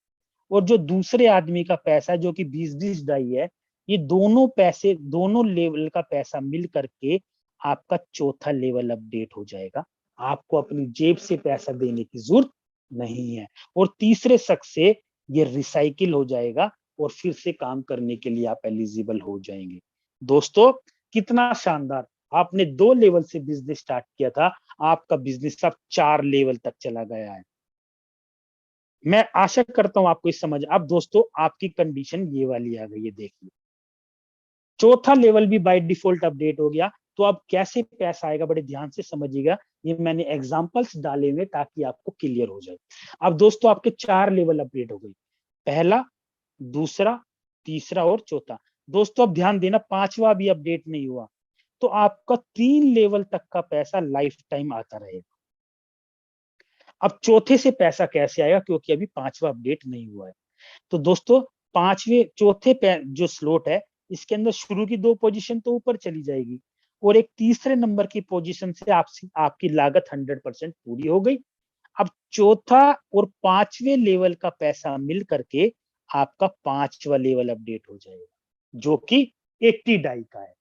और जो दूसरे आदमी का पैसा है, जो कि 20-20 डाई है, ये दोनों पैसे, दोनों लेवल का पैसा मिल करके आपका चौथा लेवल अपडेट हो जाएगा। आपको अपनी जेब से पैसा देने की जरूरत नहीं है, और तीसरे शख्स से ये रिसाइकिल हो जाएगा और फिर से काम करने के लिए आप एलिजिबल हो जाएंगे। दोस्तों कितना शानदार, आपने 2 लेवल से बिजनेस स्टार्ट किया था, आपका बिजनेस अब 4 लेवल तक चला गया है। मैं आशा करता हूं आपको इस समझ। अब दोस्तों आपकी कंडीशन ये वाली आ गई है, देखिए चौथा लेवल भी बाय डिफॉल्ट अपडेट हो गया। तो अब कैसे पैसा आएगा, बड़े ध्यान से समझिएगा, ये मैंने एग्जांपल्स डाले हुए ताकि आपको क्लियर हो जाए। अब दोस्तों आपके 4 लेवल अपडेट हो गई, पहला, दूसरा, तीसरा और चौथा। दोस्तों अब ध्यान देना, पांचवा भी अपडेट नहीं हुआ, तो आपका 3 लेवल तक का पैसा लाइफ टाइम आता रहेगा। अब चौथे से पैसा कैसे आएगा, क्योंकि अभी पांचवा अपडेट नहीं हुआ है। तो दोस्तों पांचवे चौथे जो स्लॉट है, इसके अंदर शुरू की 2 पोजीशन तो ऊपर चली जाएगी, और एक तीसरे नंबर की पोजीशन से आपकी लागत 100% पूरी हो गई। अब चौथा और पांचवे लेवल का पैसा मिल करके आपका पांचवा लेवल अपडेट हो जाएगा, जो कि 80 डाई का है,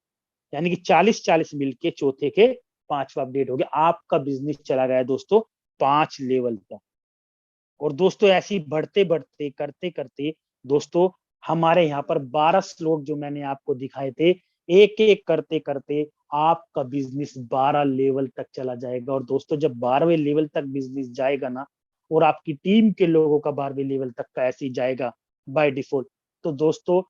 यानी कि 40-40 मिलके चौथे के पांचवा अपडेट हो गया। आपका बिजनेस चला गया दोस्तों 5 लेवल तक। और दोस्तों ऐसे ही बढ़ते बढ़ते करते करते दोस्तों हमारे यहाँ पर 12 स्लॉट जो मैंने आपको दिखाए थे, एक एक करते करते आपका बिजनेस 12 लेवल तक चला जाएगा। और दोस्तों जब 12वें लेवल तक बिजनेस जाएगा ना, और आपकी टीम के लोगों का 12वें लेवल तक का ऐसे ही जाएगा बाय डिफॉल्ट, तो दोस्तों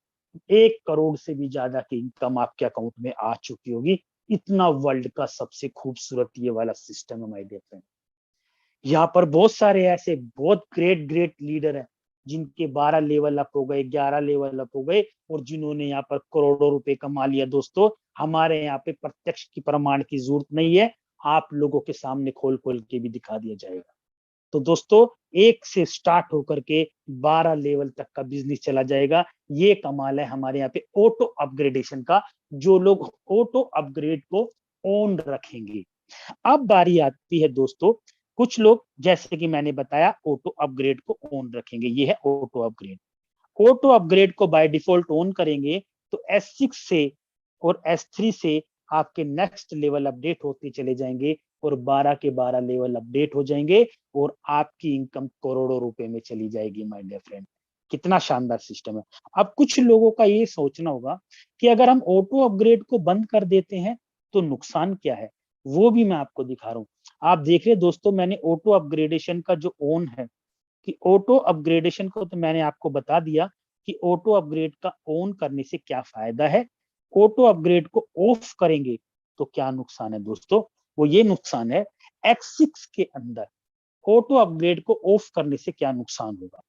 1 करोड़ से भी ज्यादा की इनकम आपके अकाउंट में आ चुकी होगी। इतना वर्ल्ड का सबसे खूबसूरत ये वाला सिस्टम है माय डियर फ्रेंड। यहाँ पर बहुत सारे ऐसे बहुत ग्रेट ग्रेट लीडर हैं, जिनके 12 लेवल अप हो गए, 11 लेवल अप हो गए, और जिन्होंने यहाँ पर करोड़ों रुपए कमा लिया। दोस्तों हमारे यहाँ पे प्रत्यक्ष की प्रमाण की जरूरत नहीं है, आप लोगों के सामने खोल खोल के भी दिखा दिया जाएगा। तो दोस्तों एक से स्टार्ट होकर के 12 लेवल तक का बिजनेस चला जाएगा। ये कमाल है हमारे यहाँ पे ऑटो अपग्रेडेशन का, जो लोग ऑटो अपग्रेड को ऑन रखेंगे। अब बारी आती है दोस्तों, कुछ लोग जैसे कि मैंने बताया ऑटो अपग्रेड को ऑन रखेंगे, ये है ऑटो अपग्रेड। ऑटो अपग्रेड को बाय डिफॉल्ट ऑन करेंगे तो S6 से और S3 से आपके नेक्स्ट लेवल अपडेट होते चले जाएंगे, और 12 के 12 लेवल अपडेट हो जाएंगे, और आपकी इनकम करोड़ों रुपए में चली जाएगी माय डियर फ्रेंड। कितना शानदार सिस्टम है। अब कुछ लोगों का ये सोचना होगा कि अगर हम ऑटो अपग्रेड को बंद कर देते हैं तो नुकसान क्या है, वो भी मैं आपको दिखा रहा हूँ। आप देख रहे दोस्तों, मैंने ऑटो अपग्रेडेशन का जो ऑन है, कि ऑटो अपग्रेडेशन को तो मैंने आपको बता दिया कि ऑटो अपग्रेड का ऑन करने से क्या फायदा है। ऑटो अपग्रेड को ऑफ करेंगे तो क्या नुकसान है दोस्तों, वो ये नुकसान है, X6 के अंदर ऑटो अपग्रेड को ऑफ करने से क्या नुकसान होगा।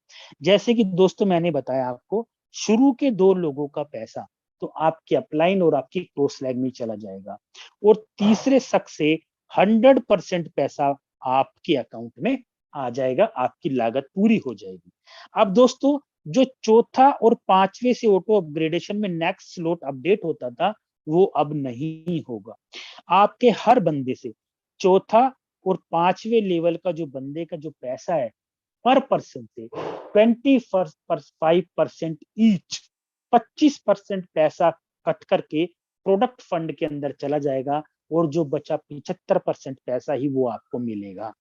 जैसे कि दोस्तों मैंने बताया आपको, शुरू के 2 लोगों का पैसा तो आपके अपलाइन और आपकी क्रॉस लैग में चला जाएगा, और तीसरे शख्स से 100% पैसा आपके अकाउंट में आ जाएगा, आपकी लागत पूरी हो जाएगी। अब दोस्तों जो चौथा और पांचवे से ऑटो अपग्रेडेशन में नेक्स्ट स्लॉट अपडेट होता था, वो अब नहीं होगा। आपके हर बंदे से चौथा और पांचवे लेवल का जो बंदे का जो पैसा है, पर पर्सन से 25% ईच, 25% पैसा कट करके प्रोडक्ट फंड के अंदर चला जाएगा, और जो बचा 75% पैसा ही वो आपको मिलेगा।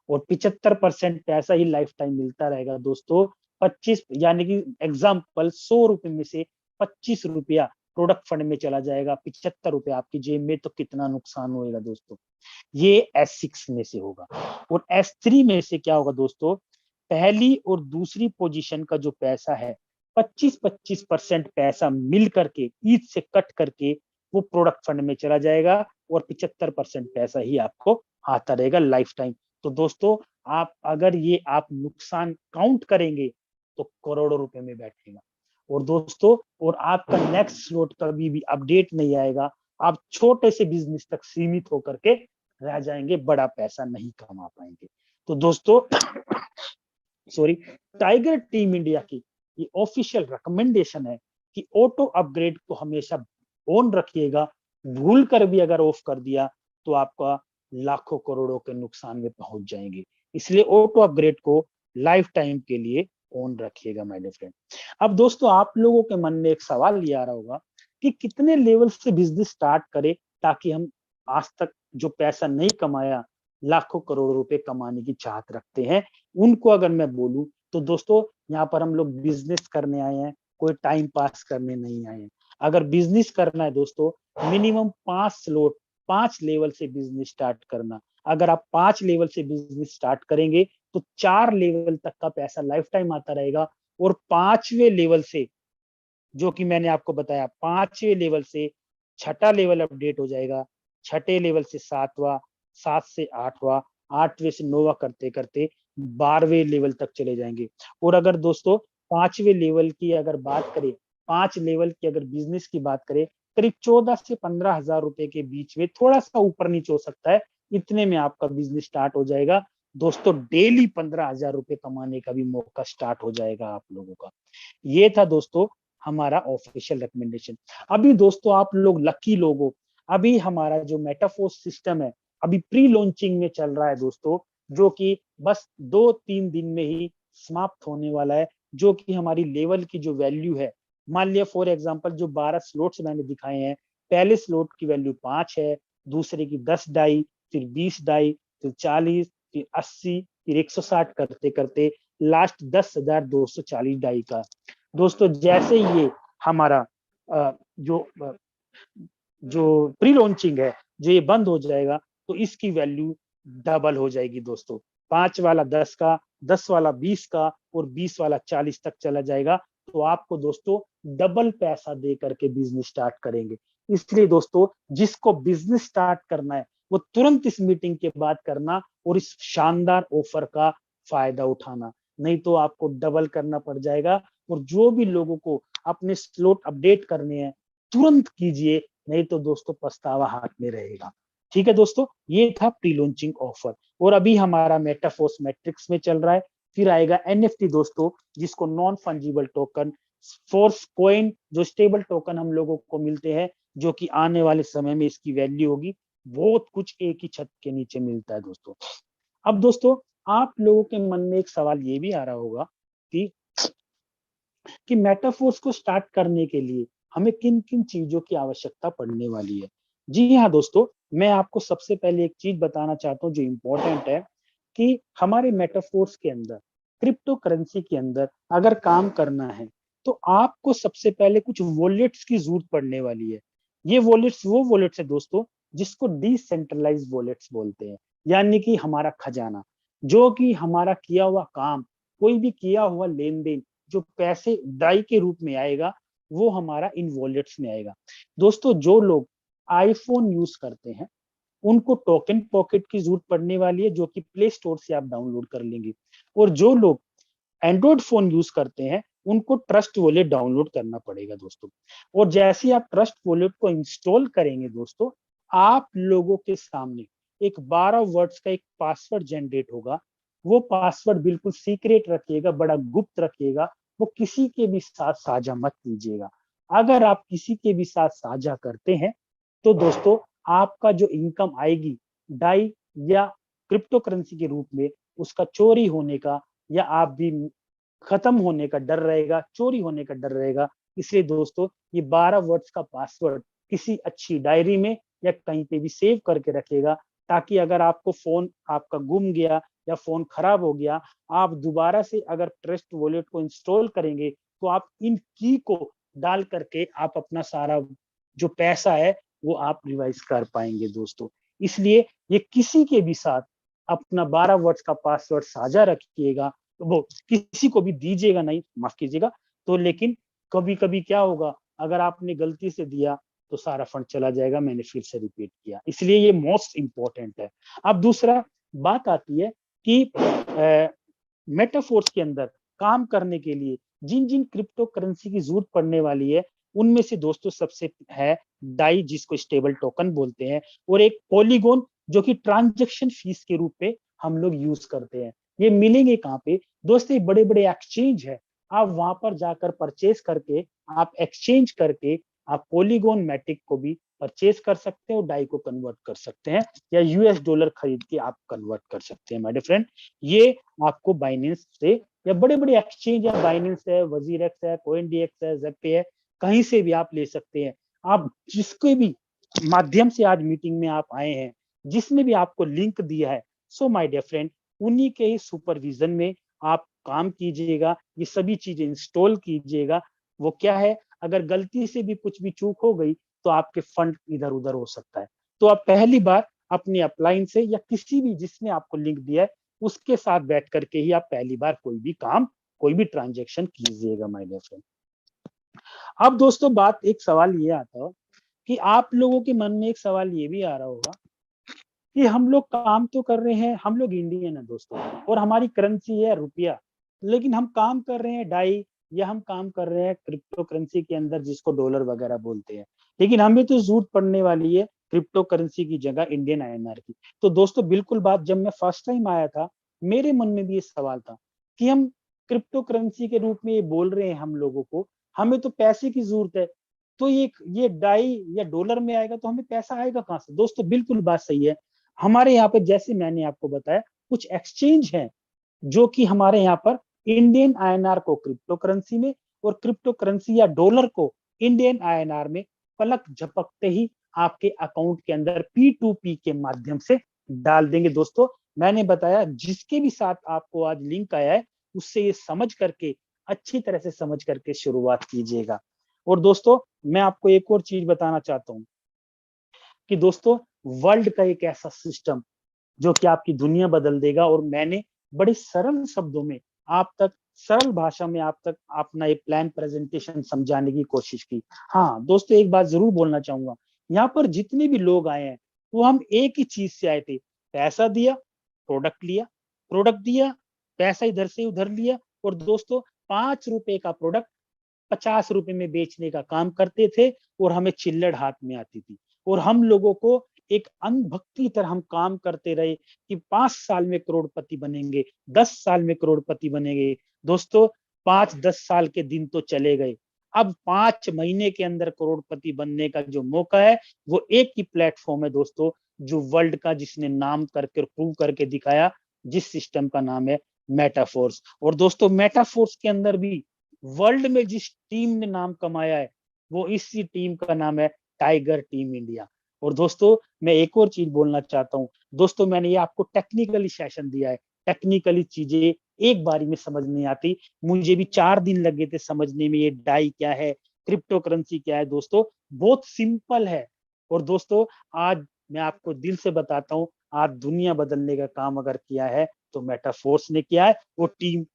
और 75% पैसा ही लाइफ टाइम मिलता रहेगा दोस्तों। 25 यानी कि एग्जाम्पल 100 रुपए में से 25 रुपया प्रोडक्ट फंड में चला जाएगा, 75 रुपए आपकी जेब में, तो कितना नुकसान होएगा दोस्तों। ये S6 में से होगा। और S3 में से क्या होगा दोस्तों, पहली और दूसरी पोजीशन का जो पैसा है 25-25% पैसा मिल करके ईच से कट करके वो प्रोडक्ट फंड में चला जाएगा और 75% पैसा ही आपको आता रहेगा लाइफ टाइम। तो दोस्तों आप अगर ये आप नुकसान काउंट करेंगे तो करोड़ों रुपए में बैठेगा। और दोस्तों और आपका नेक्स्ट स्लॉट कभी भी अपडेट नहीं आएगा, आप छोटे से बिजनेस तक सीमित होकर के रह जाएंगे, बड़ा पैसा नहीं कमा पाएंगे। तो दोस्तों सॉरी, टाइगर टीम इंडिया की ये ऑफिशियल रिकमेंडेशन है कि ऑटो अपग्रेड को हमेशा ऑन रखिएगा, भूल कर भी अगर ऑफ कर दिया तो आपका लाखों करोड़ों के नुकसान में पहुंच जाएंगे। इसलिए ऑटो अपग्रेड को लाइफ टाइम के लिए ऑन रखिएगा माय डियर फ्रेंड। अब दोस्तों आप लोगों के मन में एक सवाल ये आ रहा होगा कि कितने लेवल से बिजनेस स्टार्ट करें ताकि हम आज तक जो पैसा नहीं कमाया, लाखों करोड़ों रुपए कमाने की चाहत रखते हैं, उनको अगर मैं बोलूं तो दोस्तों यहाँ पर हम लोग बिजनेस करने आए हैं, कोई टाइम पास करने नहीं आए हैं। अगर बिजनेस करना है दोस्तों, मिनिमम 5 लेवल से बिजनेस स्टार्ट करना। अगर आप 5 लेवल से बिजनेस स्टार्ट करेंगे तो 4 लेवल तक का पैसा लाइफ टाइम आता रहेगा। और 5वें लेवल से, जो कि मैंने आपको बताया, 5वें लेवल से छठा लेवल अपडेट हो जाएगा, छठे लेवल से 7वां, 7 से 8वां, 8वें से 9वां करते करते 12वें लेवल तक चले जाएंगे। और अगर दोस्तों 5वें लेवल की अगर बात करें, 5 लेवल की अगर बिजनेस की बात करें, करीब 14 से 15,000 रुपए के बीच में, थोड़ा सा ऊपर नीचे हो सकता है, इतने में आपका बिजनेस स्टार्ट हो जाएगा। दोस्तों डेली 15,000 रुपए कमाने का भी मौका स्टार्ट हो जाएगा आप लोगों का। ये था दोस्तों हमारा ऑफिशियल रिकमेंडेशन। अभी दोस्तों आप लोग लकी लोग हो, अभी हमारा जो मेटाफोर्स सिस्टम है अभी प्री लॉन्चिंग में चल रहा है दोस्तों, जो कि बस 2-3 दिन में ही समाप्त होने वाला है। जो कि हमारी लेवल की जो वैल्यू है, मान लिया फॉर एग्जांपल जो 12 स्लॉट्स मैंने दिखाए हैं, पहले स्लॉट की वैल्यू 5 है, दूसरे की 10 डाई, फिर 20 डाई, फिर 40, फिर 80, फिर 160 करते करते लास्ट 10,240 डाई का। दोस्तों जैसे ये हमारा जो जो प्री लॉन्चिंग है, जो ये बंद हो जाएगा तो इसकी वैल्यू डबल हो जाएगी दोस्तों। 5 वाला 10 का, 10 वाला 20 का और 20 वाला 40 तक चला जाएगा। तो आपको दोस्तों डबल पैसा दे करके बिजनेस स्टार्ट करेंगे। इसलिए दोस्तों जिसको बिजनेस स्टार्ट करना है वो तुरंत इस मीटिंग के बाद करना और इस शानदार ऑफर का फायदा उठाना, नहीं तो आपको डबल करना पड़ जाएगा। और जो भी लोगों को अपने स्लॉट अपडेट करने हैं तुरंत कीजिए, नहीं तो दोस्तों पछतावा हाथ में रहेगा। ठीक है दोस्तों, ये था प्री लॉन्चिंग ऑफर। और अभी हमारा मेटाफोर्स मैट्रिक्स में चल रहा है, फिर आएगा एनएफटी दोस्तों, जिसको non fungible token, force coin, जो स्टेबल टोकन हम लोगों को मिलते हैं, जो कि आने वाले समय में इसकी वैल्यू होगी बहुत कुछ एक ही छत के नीचे मिलता है दोस्तों। अब दोस्तों आप लोगों के मन में एक सवाल ये भी आ रहा होगा कि मेटाफोर्स को स्टार्ट करने के लिए हमें किन किन चीजों की आवश्यकता पड़ने वाली है। जी हाँ दोस्तों, मैं आपको सबसे पहले एक चीज बताना चाहता हूँ जो इम्पोर्टेंट है, कि हमारे मेटाफोर्स के अंदर, क्रिप्टो करेंसी के अंदर अगर काम करना है तो आपको सबसे पहले कुछ वॉलेट्स की जरूरत पड़ने वाली है। ये वॉलेट्स वो वॉलेट्स है दोस्तों जिसको डिसेंट्रलाइज वॉलेट्स बोलते हैं, यानी कि हमारा खजाना, जो कि हमारा किया हुआ काम, कोई भी किया हुआ लेन देन जो पैसे डाई के रूप में आएगा वो हमारा इन वॉलेट्स में आएगा। दोस्तों जो लोग आईफोन यूज करते हैं उनको टोकन पॉकेट की जरूरत पड़ने वाली है, जो कि प्ले स्टोर से आप डाउनलोड कर लेंगे। और जो लोग एंड्रॉइड फोन यूज करते हैं उनको ट्रस्ट वॉलेट डाउनलोड करना पड़ेगा दोस्तों। और जैसे ही आप ट्रस्ट वॉलेट को इंस्टॉल करेंगे दोस्तों, आप लोगों के सामने एक 12 वर्ड्स का एक पासवर्ड जनरेट होगा। वो पासवर्ड बिल्कुल सीक्रेट रखिएगा, बड़ा गुप्त रखिएगा, वो किसी के भी साथ साझा मत कीजिएगा। अगर आप किसी के भी साथ साझा करते हैं तो दोस्तों आपका जो इनकम आएगी डाई या क्रिप्टो करेंसी के रूप में, उसका चोरी होने का या आप भी खत्म होने का डर रहेगा, चोरी होने का डर रहेगा। इसलिए दोस्तों ये 12 वर्ड्स का पासवर्ड किसी अच्छी डायरी में या कहीं पे भी सेव करके रखेगा, ताकि अगर आपको फोन आपका गुम गया या फोन खराब हो गया, आप दोबारा से अगर ट्रस्ट वॉलेट को इंस्टॉल करेंगे तो आप इन की को डाल करके आप अपना सारा जो पैसा है वो आप रिवाइज कर पाएंगे दोस्तों। इसलिए ये किसी के भी साथ अपना 12 वर्ड्स का पासवर्ड साझा रखिएगा, वो किसी को भी दीजिएगा नहीं, माफ कीजिएगा। तो लेकिन कभी कभी क्या होगा, अगर आपने गलती से दिया तो सारा फंड चला जाएगा। मैंने फिर से रिपीट किया, इसलिए ये मोस्ट इंपॉर्टेंट है। अब दूसरा बात आती है कि मेटाफोर्स के अंदर काम करने के लिए जिन जिन क्रिप्टो करेंसी की जरूरत पड़ने वाली है, उनमें से दोस्तों सबसे है डाई, जिसको स्टेबल टोकन बोलते हैं, और एक पॉलीगोन जो कि ट्रांजैक्शन फीस के रूप में हम लोग यूज करते हैं। ये मिलेंगे कहाँ पे दोस्तों? बड़े बड़े एक्सचेंज है, आप वहां पर जाकर परचेज करके, आप एक्सचेंज करके आप पॉलीगोन मैटिक को भी परचेज कर सकते हैं और डाई को कन्वर्ट कर सकते हैं, या यूएस डॉलर खरीद के आप कन्वर्ट कर सकते हैं माय डियर फ्रेंड। ये आपको बाइनेंस से या बड़े बड़े एक्सचेंज है, बाइनेंस है, वजीरेक्स है, कोइनडीएक्स है, ज़ेपे है, कहीं से भी आप ले सकते हैं। आप जिसके भी माध्यम से आज मीटिंग में आप आए हैं, जिसने भी आपको लिंक दिया है, सो माय डियर फ्रेंड, उन्हीं के ही सुपरविजन में आप काम कीजिएगा, ये सभी चीजें इंस्टॉल कीजिएगा। वो क्या है, अगर गलती से भी कुछ भी चूक हो गई तो आपके फंड इधर उधर हो सकता है। तो आप पहली बार अपने अपलाइन से या किसी भी जिसने आपको लिंक दिया है उसके साथ बैठ करके ही आप पहली बार कोई भी काम, कोई भी ट्रांजेक्शन कीजिएगा माय डियर फ्रेंड। अब दोस्तों बात, एक सवाल ये आता है कि आप लोगों के मन में एक सवाल ये भी आ रहा होगा कि हम लोग काम तो कर रहे हैं, हम लोग इंडियन है दोस्तों और हमारी करेंसी है रुपया, लेकिन हम काम कर रहे हैं डाई, या हम काम कर रहे हैं क्रिप्टो करेंसी के अंदर जिसको डॉलर वगैरह बोलते हैं, लेकिन हमें तो जरूरत पड़ने वाली है क्रिप्टो करेंसी की जगह इंडियन आईएनआर की। तो दोस्तों बिल्कुल बात, जब मैं फर्स्ट टाइम आया था मेरे मन में भी ये सवाल था कि हम क्रिप्टो करेंसी के रूप में ये बोल रहे हैं हम लोगों को, हमें तो पैसे की जरूरत है, तो ये डाई या डॉलर में आएगा तो हमें पैसा आएगा कहाँ से? दोस्तों बिल्कुल बात सही है। हमारे यहाँ पे जैसे मैंने आपको बताया कुछ एक्सचेंज हैं जो कि हमारे यहाँ पर इंडियन आईएनआर को क्रिप्टो करेंसी में और क्रिप्टो करेंसी या डॉलर को इंडियन आईएनआर में पलक झपकते ही आपके अकाउंट के अंदर P2P के माध्यम से डाल देंगे। दोस्तों मैंने बताया जिसके भी साथ आपको आज लिंक आया है उससे ये समझ करके, अच्छी तरह से समझ करके शुरुआत कीजिएगा। और दोस्तों मैं आपको एक और चीज बताना चाहता हूँ कि दोस्तों वर्ल्ड का एक ऐसा सिस्टम जो कि आपकी दुनिया बदल देगा, और मैंने बड़े सरल शब्दों में आप तक, सरल भाषा में आप तक अपना ये प्लान प्रेजेंटेशन समझाने की कोशिश की। हाँ दोस्तों एक बात जरूर बोलना चाहूंगा, यहाँ पर जितने भी लोग आए हैं वो हम एक ही चीज से आए थे, पैसा दिया, प्रोडक्ट लिया, प्रोडक्ट दिया, पैसा इधर से उधर लिया, और दोस्तों 5 रुपए का प्रोडक्ट 50 रुपए में बेचने का काम करते थे, और हमें चिल्लड़ हाथ में आती थी, और हम लोगों को एक अंधभक्ति तरह हम काम करते रहे कि 5 साल में करोड़पति बनेंगे, 10 साल में करोड़पति बनेंगे। दोस्तों 5-10 साल के दिन तो चले गए, अब 5 महीने के अंदर करोड़पति बनने का जो मौका है वो एक ही प्लेटफॉर्म है दोस्तों, जो वर्ल्ड का जिसने नाम करके प्रूव करके दिखाया, जिस सिस्टम का नाम है मेटाफोर्स। और दोस्तों मेटाफोर्स के अंदर भी वर्ल्ड में जिस टीम ने नाम कमाया है वो इसी टीम का नाम है टाइगर टीम इंडिया। और दोस्तों मैं एक और चीज बोलना चाहता हूँ, दोस्तों मैंने ये आपको टेक्निकली सेशन दिया है, टेक्निकली चीजें एक बारी में समझ नहीं आती, मुझे भी 4 दिन लगे थे समझने में, ये डाई क्या है, क्रिप्टो करेंसी क्या है। दोस्तों बहुत सिंपल है, और दोस्तों आज मैं आपको दिल से बताता हूँ, आज दुनिया बदलने का काम अगर किया है तो मेटाफोर्स ने किया है, वो टीम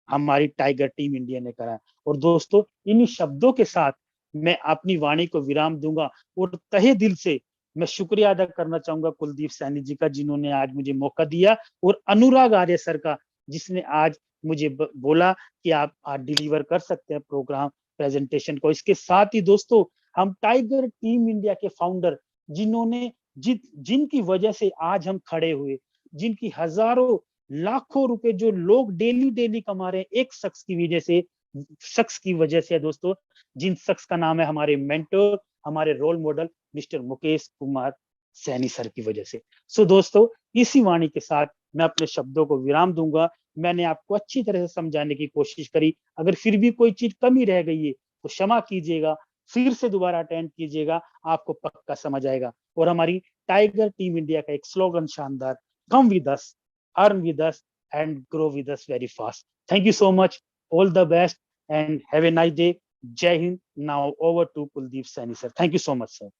हमारी टाइगर टीम इंडिया ने करा है। और दोस्तों इन्हीं शब्दों के साथ मैं अपनी वाणी को विराम दूंगा, और तहे दिल से मैं शुक्रिया अदा करना चाहूंगा कुलदीप सैनी जी का, जिन्होंने आज मुझे मौका दिया, और अनुराग आर्य सर का, जिसने आज मुझे बोला कि आप आज डिलीवर कर सकते हैं प्रोग्राम प्रेजेंटेशन को। इसके साथ ही दोस्तों हम टाइगर टीम इंडिया के फाउंडर, जिन्होंने जिनकी वजह से आज हम खड़े हुए, जिनकी हजारों लाखों रुपए जो लोग डेली डेली कमा रहे हैं एक शख्स की वजह से, है दोस्तों, जिन शख्स का नाम है हमारे मेंटर, हमारे role model mister Mukesh Kumar Saini sir की वजह से। सो दोस्तों इसी वाणी के साथ मैं अपने शब्दों को विराम दूंगा। मैंने आपको अच्छी तरह से समझाने की कोशिश करी, अगर फिर भी कोई चीज कमी रह गई है तो क्षमा कीजिएगा, फिर से दोबारा अटेंड कीजिएगा, आपको पक्का समझ आएगा। और हमारी टाइगर टीम इंडिया का एक स्लोगन शानदार, come with us, earn with us and grow with us very fast. Thank you so much. All the best and have a nice day. Jai Hind. Now over to Kuldeep Saini sir. Thank you so much, sir.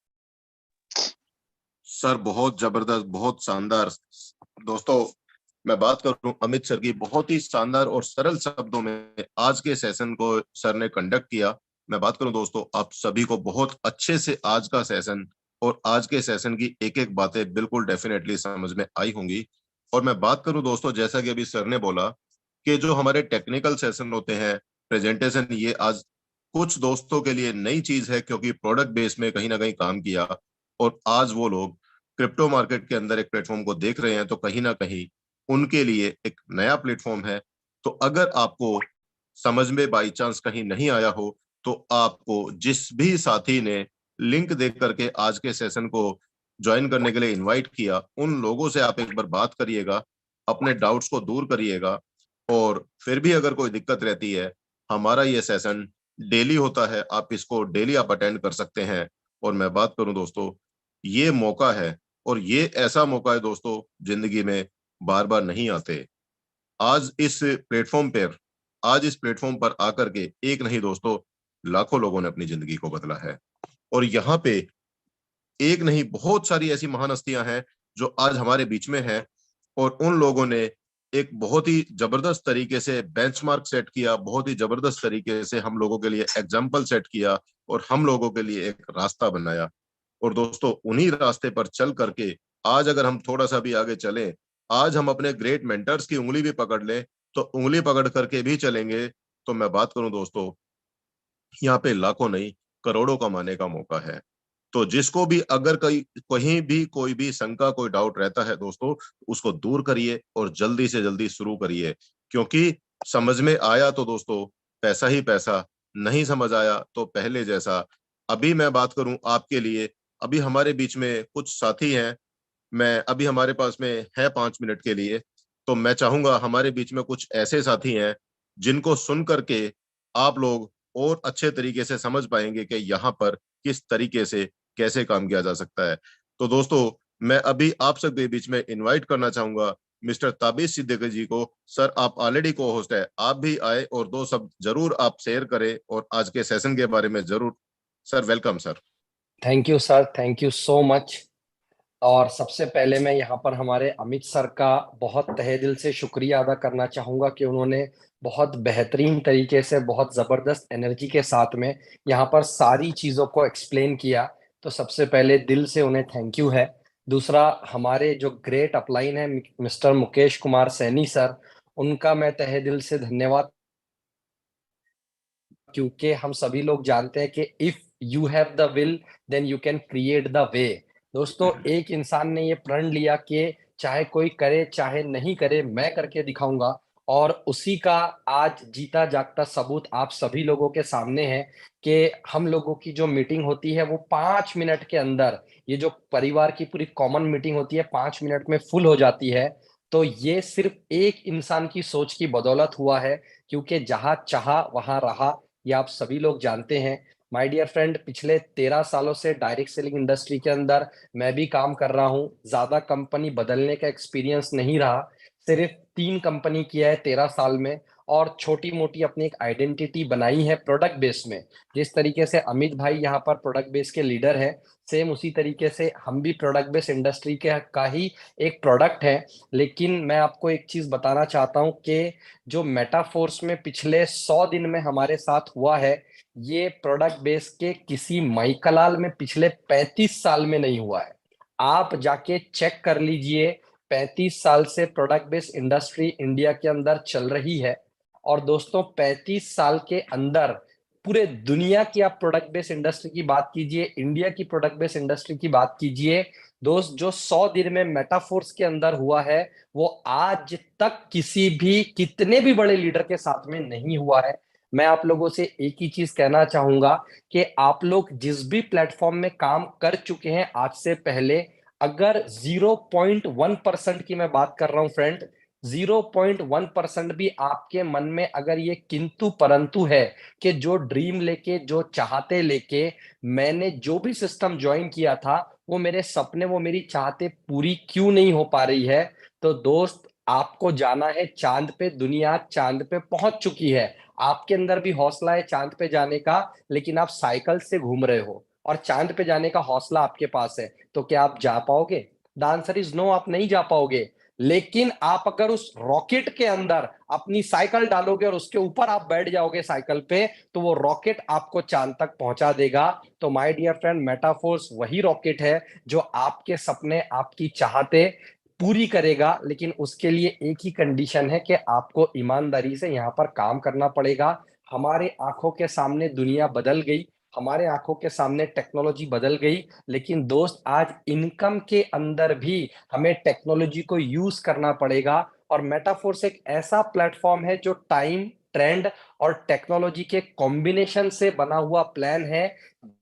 Sir बहुत जबरदस्त, बहुत शानदार। दोस्तों, मैं बात करूं Amit sir की, बहुत ही शानदार और सरल शब्दों में आज के सेशन को सर ने कंडक्ट किया। मैं बात करूं दोस्तों, आप सभी को बहुत अच्छे से आज का सेशन और आज के सेशन की एक एक बातें बिल्कुल डेफिनेटली समझ में आई होंगी। और मैं बात करूं दोस्तों, जैसा कि अभी सर ने बोला कि जो हमारे टेक्निकल सेशन होते हैं, प्रेजेंटेशन, ये आज कुछ दोस्तों के लिए नई चीज है, क्योंकि प्रोडक्ट बेस में कहीं ना कहीं काम किया और आज वो लोग क्रिप्टो मार्केट के अंदर एक प्लेटफॉर्म को देख रहे हैं, तो कहीं ना कहीं उनके लिए एक नया प्लेटफॉर्म है। तो अगर आपको समझ में बाई चांस कहीं नहीं आया हो, तो आपको जिस भी साथी ने लिंक देख करके आज के सेशन को ज्वाइन करने के लिए इनवाइट किया, उन लोगों से आप एक बार बात करिएगा, अपने डाउट्स को दूर करिएगा। और फिर भी अगर कोई दिक्कत रहती है, हमारा ये सेशन डेली होता है, आप इसको डेली आप अटेंड कर सकते हैं। और मैं बात करूं दोस्तों, ये मौका है और ये ऐसा मौका है दोस्तों, जिंदगी में बार बार नहीं आते। आज इस प्लेटफॉर्म पर आकर के एक नहीं दोस्तों, लाखों लोगों ने अपनी जिंदगी को बदला है। और यहाँ पे एक नहीं, बहुत सारी ऐसी महान हस्तियां हैं जो आज हमारे बीच में हैं, और उन लोगों ने एक बहुत ही जबरदस्त तरीके से बेंचमार्क सेट किया, बहुत ही जबरदस्त तरीके से हम लोगों के लिए एग्जाम्पल सेट किया और हम लोगों के लिए एक रास्ता बनाया। और दोस्तों, उन्हीं रास्ते पर चल करके आज अगर हम थोड़ा सा भी आगे चलें, आज हम अपने ग्रेट मेंटर्स की उंगली भी पकड़ लें, तो उंगली पकड़ करके भी चलेंगे, तो मैं बात करूं दोस्तों, यहाँ पे लाखों नहीं करोड़ों कमाने का मौका है। तो जिसको भी अगर कहीं भी कोई भी शंका, कोई डाउट रहता है दोस्तों, उसको दूर करिए और जल्दी से जल्दी शुरू करिए। क्योंकि समझ में आया तो दोस्तों पैसा ही पैसा, नहीं समझ आया तो पहले जैसा। अभी मैं बात करूं आपके लिए, अभी हमारे बीच में कुछ साथी हैं, मैं अभी हमारे पास में है 5 मिनट के लिए, तो मैं चाहूंगा हमारे बीच में कुछ ऐसे साथी हैं जिनको सुन करके आप लोग और अच्छे तरीके से समझ पाएंगे कि यहाँ पर किस तरीके से कैसे काम किया जा सकता है। तो दोस्तों, मैं अभी आप सबके बीच में इनवाइट करना चाहूंगा मिस्टर ताबिश सिद्दीकी जी को। सर, आप ऑलरेडी को होस्ट है, आप भी आए और दो शब्द जरूर आप शेयर करें और आज के सेशन के बारे में जरूर। Sir, welcome sir. Thank you sir, thank you so much. और सबसे पहले मैं यहाँ पर हमारे अमित सर का बहुत तहे दिल से शुक्रिया अदा करना चाहूँगा कि उन्होंने बहुत बेहतरीन तरीके से, बहुत ज़बरदस्त एनर्जी के साथ में यहाँ पर सारी चीज़ों को एक्सप्लेन किया। तो सबसे पहले दिल से उन्हें थैंक यू है। दूसरा, हमारे जो ग्रेट अपलाइन है मिस्टर मुकेश कुमार सैनी सर, उनका मैं तहे दिल से धन्यवाद, क्योंकि हम सभी लोग जानते हैं कि if you have the will then you can create the way. दोस्तों, एक इंसान ने ये प्रण लिया कि चाहे कोई करे चाहे नहीं करे, मैं करके दिखाऊंगा, और उसी का आज जीता जागता सबूत आप सभी लोगों के सामने है कि हम लोगों की जो मीटिंग होती है वो 5 मिनट के अंदर, ये जो परिवार की पूरी कॉमन मीटिंग होती है 5 मिनट में फुल हो जाती है। तो ये सिर्फ एक इंसान की सोच की बदौलत हुआ है, क्योंकि जहां चाहा वहां रहा, ये आप सभी लोग जानते हैं। माय डियर फ्रेंड, पिछले 13 सालों से डायरेक्ट सेलिंग इंडस्ट्री के अंदर मैं भी काम कर रहा हूँ। ज्यादा कंपनी बदलने का एक्सपीरियंस नहीं रहा, सिर्फ 3 कंपनी किया है 13 साल में, और छोटी मोटी अपनी एक आइडेंटिटी बनाई है प्रोडक्ट बेस में। जिस तरीके से अमित भाई यहाँ पर प्रोडक्ट बेस के लीडर है, सेम उसी तरीके से हम भी प्रोडक्ट बेस इंडस्ट्री के का ही एक प्रोडक्ट है। लेकिन मैं आपको एक चीज बताना चाहता हूँ कि जो मेटाफोर्स में पिछले 100 दिन में हमारे साथ हुआ है, ये प्रोडक्ट बेस के किसी माइकलाल में पिछले 35 साल में नहीं हुआ है। आप जाके चेक कर लीजिए, 35 साल से प्रोडक्ट बेस इंडस्ट्री इंडिया के अंदर चल रही है। और दोस्तों, 35 साल के अंदर पूरे दुनिया की आप प्रोडक्ट बेस इंडस्ट्री की बात कीजिए, इंडिया की प्रोडक्ट बेस इंडस्ट्री की बात कीजिए, दोस्त, जो 100 दिन में मेटाफोर्स के अंदर हुआ है, वो आज तक किसी भी कितने भी बड़े लीडर के साथ में नहीं हुआ है। मैं आप लोगों से एक ही चीज कहना चाहूंगा कि आप लोग जिस भी प्लेटफॉर्म में काम कर चुके हैं आज से पहले, अगर 0.1% की मैं बात कर रहा हूं फ्रेंड, 0.1% भी आपके मन में अगर ये किंतु परंतु है कि जो ड्रीम लेके, जो चाहते लेके मैंने जो भी सिस्टम ज्वाइन किया था, वो मेरे सपने, वो मेरी चाहते पूरी क्यों नहीं हो पा रही है, तो दोस्त, आपको जाना है चांद पे, दुनिया चांद पे पहुंच चुकी है, आपके अंदर भी हौसला है चांद पे जाने का, लेकिन आप साइकिल से घूम रहे हो और चांद पे जाने का हौसला आपके पास है, तो क्या आप जा पाओगे? द आंसर इज नो, आप नहीं जा पाओगे। लेकिन आप अगर उस रॉकेट के अंदर अपनी साइकिल डालोगे और उसके ऊपर आप बैठ जाओगे साइकिल पे, तो वो रॉकेट आपको चांद तक पहुंचा देगा। तो माय डियर फ्रेंड, मेटाफोर्स वही रॉकेट है जो आपके सपने, आपकी चाहते पूरी करेगा, लेकिन उसके लिए एक ही कंडीशन है कि आपको ईमानदारी से यहाँ पर काम करना पड़ेगा। हमारे आंखों के सामने दुनिया बदल गई, हमारे आंखों के सामने टेक्नोलॉजी बदल गई, लेकिन दोस्त आज इनकम के अंदर भी हमें टेक्नोलॉजी को यूज करना पड़ेगा। और मेटाफोर्स एक ऐसा प्लेटफॉर्म है जो टाइम, ट्रेंड और टेक्नोलॉजी के कॉम्बिनेशन से बना हुआ प्लान है,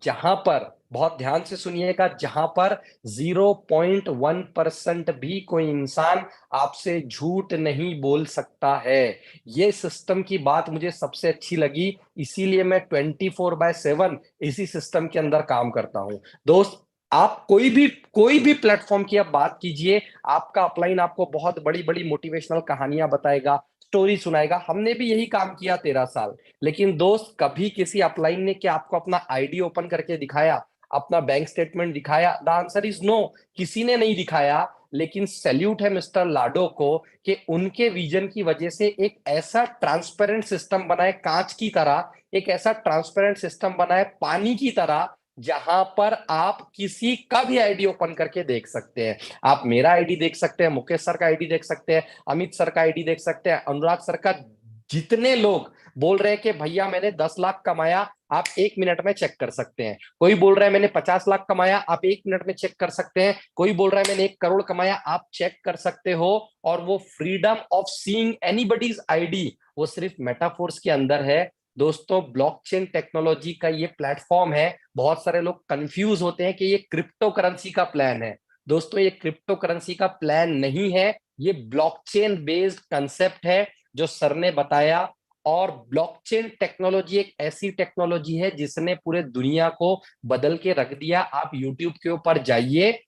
जहां पर, बहुत ध्यान से सुनिएगा, जहां पर 0.1% भी कोई इंसान आपसे झूठ नहीं बोल सकता है। ये सिस्टम की बात मुझे सबसे अच्छी लगी, इसीलिए मैं 24/7 इसी सिस्टम के अंदर काम करता हूं। दोस्त, आप कोई भी प्लेटफॉर्म की आप बात कीजिए, आपका अपलाइन आपको बहुत बड़ी बड़ी मोटिवेशनल कहानियां बताएगा, स्टोरी सुनाएगा। हमने भी यही काम किया 13 साल। लेकिन दोस्त, कभी किसी अपलाइन ने क्या आपको अपना आईडी ओपन करके दिखाया, अपना बैंक स्टेटमेंट दिखाया? द आंसर इज नो, किसी ने नहीं दिखाया। लेकिन सैल्यूट है मिस्टर लाडो को कि उनके विजन की वजह से एक ऐसा ट्रांसपेरेंट सिस्टम बनाए, कांच की तरह एक ऐसा ट्रांसपेरेंट सिस्टम बनाए, पानी की तरह, जहां पर आप किसी का भी आईडी ओपन करके देख सकते हैं। आप मेरा आईडी देख सकते हैं, मुकेश सर का आईडी देख सकते हैं, अमित सर का आईडी देख सकते हैं, अनुराग सर का। जितने लोग बोल रहे हैं कि भैया मैंने 10 लाख कमाया, आप 1 मिनट में चेक कर सकते हैं। कोई बोल रहा है मैंने 50 लाख कमाया, आप 1 मिनट में चेक कर सकते हैं। कोई बोल रहा है मैंने 1 करोड़ कमाया, आप चेक कर सकते हो। और वो freedom of seeing anybody's ID, वो सिर्फ मेटाफोर्स के अंदर है। दोस्तों, ब्लॉकचेन टेक्नोलॉजी का ये प्लेटफॉर्म है। बहुत सारे लोग कंफ्यूज होते हैं कि ये क्रिप्टो करेंसी का प्लान है। दोस्तों, ये क्रिप्टो करेंसी का प्लान नहीं है, ये ब्लॉकचेन बेस्ड कंसेप्ट है जो सर ने बताया। और ब्लॉकचेन टेक्नोलॉजी एक ऐसी टेक्नोलॉजी है जिसने पूरे दुनिया को बदल के रख दिया। आप यूट्यूब के ऊपर जाइए,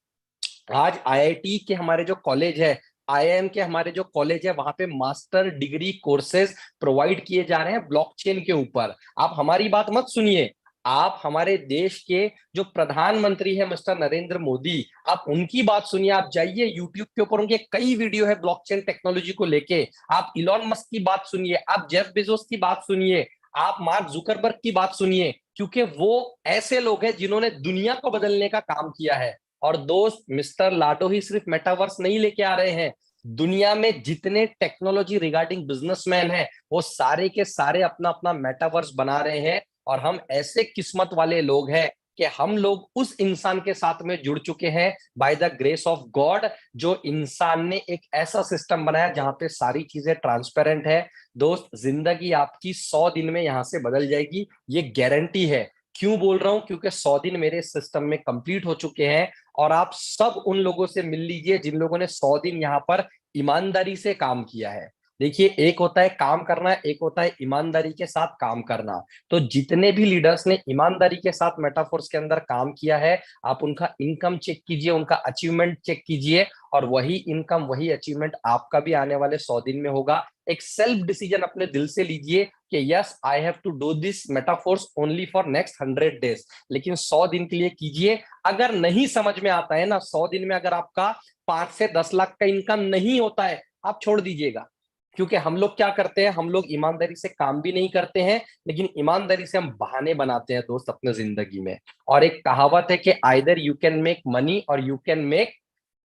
आज आईआईटी के हमारे जो कॉलेज है, आईआईएम के हमारे जो कॉलेज है, वहां पे मास्टर डिग्री कोर्सेज प्रोवाइड किए जा रहे हैं ब्लॉकचेन के ऊपर। आप हमारी बात मत सुनिए, आप हमारे देश के जो प्रधानमंत्री है मिस्टर नरेंद्र मोदी, आप उनकी बात सुनिए। आप जाइए यूट्यूब के ऊपर, उनके कई वीडियो है ब्लॉकचेन टेक्नोलॉजी को लेके। आप इलॉन मस्क की बात सुनिए, आप जेफ बेजोस की बात सुनिए, आप मार्क जुकरबर्ग की बात सुनिए, क्योंकि वो ऐसे लोग हैं जिन्होंने दुनिया को बदलने का काम किया है। और दोस्त, मिस्टर लाडो ही सिर्फ मेटावर्स नहीं लेके आ रहे हैं, दुनिया में जितने टेक्नोलॉजी रिगार्डिंग बिजनेसमैन हैं, वो सारे के सारे अपना अपना मेटावर्स बना रहे हैं। और हम ऐसे किस्मत वाले लोग हैं कि हम लोग उस इंसान के साथ में जुड़ चुके हैं by the grace of God, जो इंसान ने एक ऐसा सिस्टम बनाया जहां पे सारी चीजें ट्रांसपेरेंट है। दोस्त, जिंदगी आपकी 100 दिन में यहां से बदल जाएगी, ये गारंटी है। क्यों बोल रहा हूं? क्योंकि 100 दिन मेरे सिस्टम में कंप्लीट हो चुके हैं। और आप सब उन लोगों से मिल लीजिए जिन लोगों ने 100 दिन यहाँ पर ईमानदारी से काम किया है। देखिए, एक होता है काम करना, एक होता है ईमानदारी के साथ काम करना। तो जितने भी लीडर्स ने ईमानदारी के साथ मेटाफोर्स के अंदर काम किया है, आप उनका इनकम चेक कीजिए, उनका अचीवमेंट चेक कीजिए, और वही इनकम, वही अचीवमेंट आपका भी आने वाले 100 दिन में होगा। एक सेल्फ डिसीजन अपने दिल से लीजिए कि yes, I have to do this metaphors only for next 100 days. लेकिन 100 दिन के लिए कीजिए। अगर नहीं समझ में आता है ना, 100 दिन में अगर आपका 5 से 10 लाख का इनकम नहीं होता है, आप छोड़ दीजिएगा। क्योंकि हम लोग क्या करते हैं, हम लोग ईमानदारी से काम भी नहीं करते हैं, लेकिन ईमानदारी से हम बहाने बनाते हैं दोस्त अपने जिंदगी में। और एक कहावत है कि either you can make money और यू कैन मेक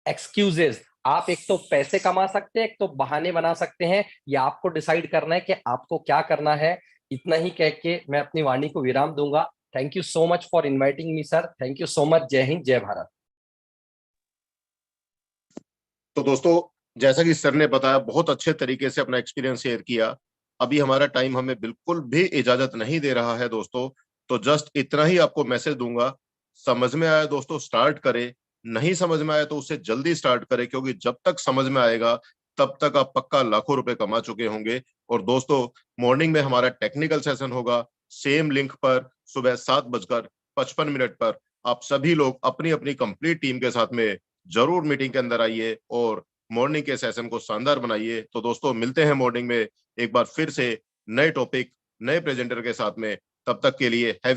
एक्सक्यूजेस। आप एक तो पैसे कमा सकते हैं, एक तो बहाने बना सकते हैं। ये आपको डिसाइड करना है कि आपको क्या करना है। इतना ही कह के मैं अपनी वाणी को विराम दूंगा। Thank you so much for inviting me sir. Thank you so much. जय हिंद, जय भारत। तो दोस्तों, जैसा कि सर ने बताया, बहुत अच्छे तरीके से अपना एक्सपीरियंस शेयर किया। अभी हमारा टाइम हमें बिल्कुल भी इजाजत नहीं दे रहा है दोस्तों, तो जस्ट इतना ही आपको मैसेज दूंगा। समझ में आया दोस्तों, स्टार्ट करें। नहीं समझ में आया तो उससे जल्दी स्टार्ट करें, क्योंकि जब तक समझ में आएगा तब तक आप पक्का लाखों रुपए कमा चुके होंगे। और दोस्तों, मॉर्निंग में हमारा टेक्निकल सेशन होगा, सेम लिंक पर सुबह 7:55 पर। आप सभी लोग अपनी अपनी कंप्लीट टीम के साथ में जरूर मीटिंग के अंदर आइए और मॉर्निंग के सेशन को शानदार बनाइए। तो दोस्तों मिलते हैं मॉर्निंग में एक बार फिर से नए टॉपिक, नए प्रेजेंटर के साथ में। तब तक के लिए हैव ए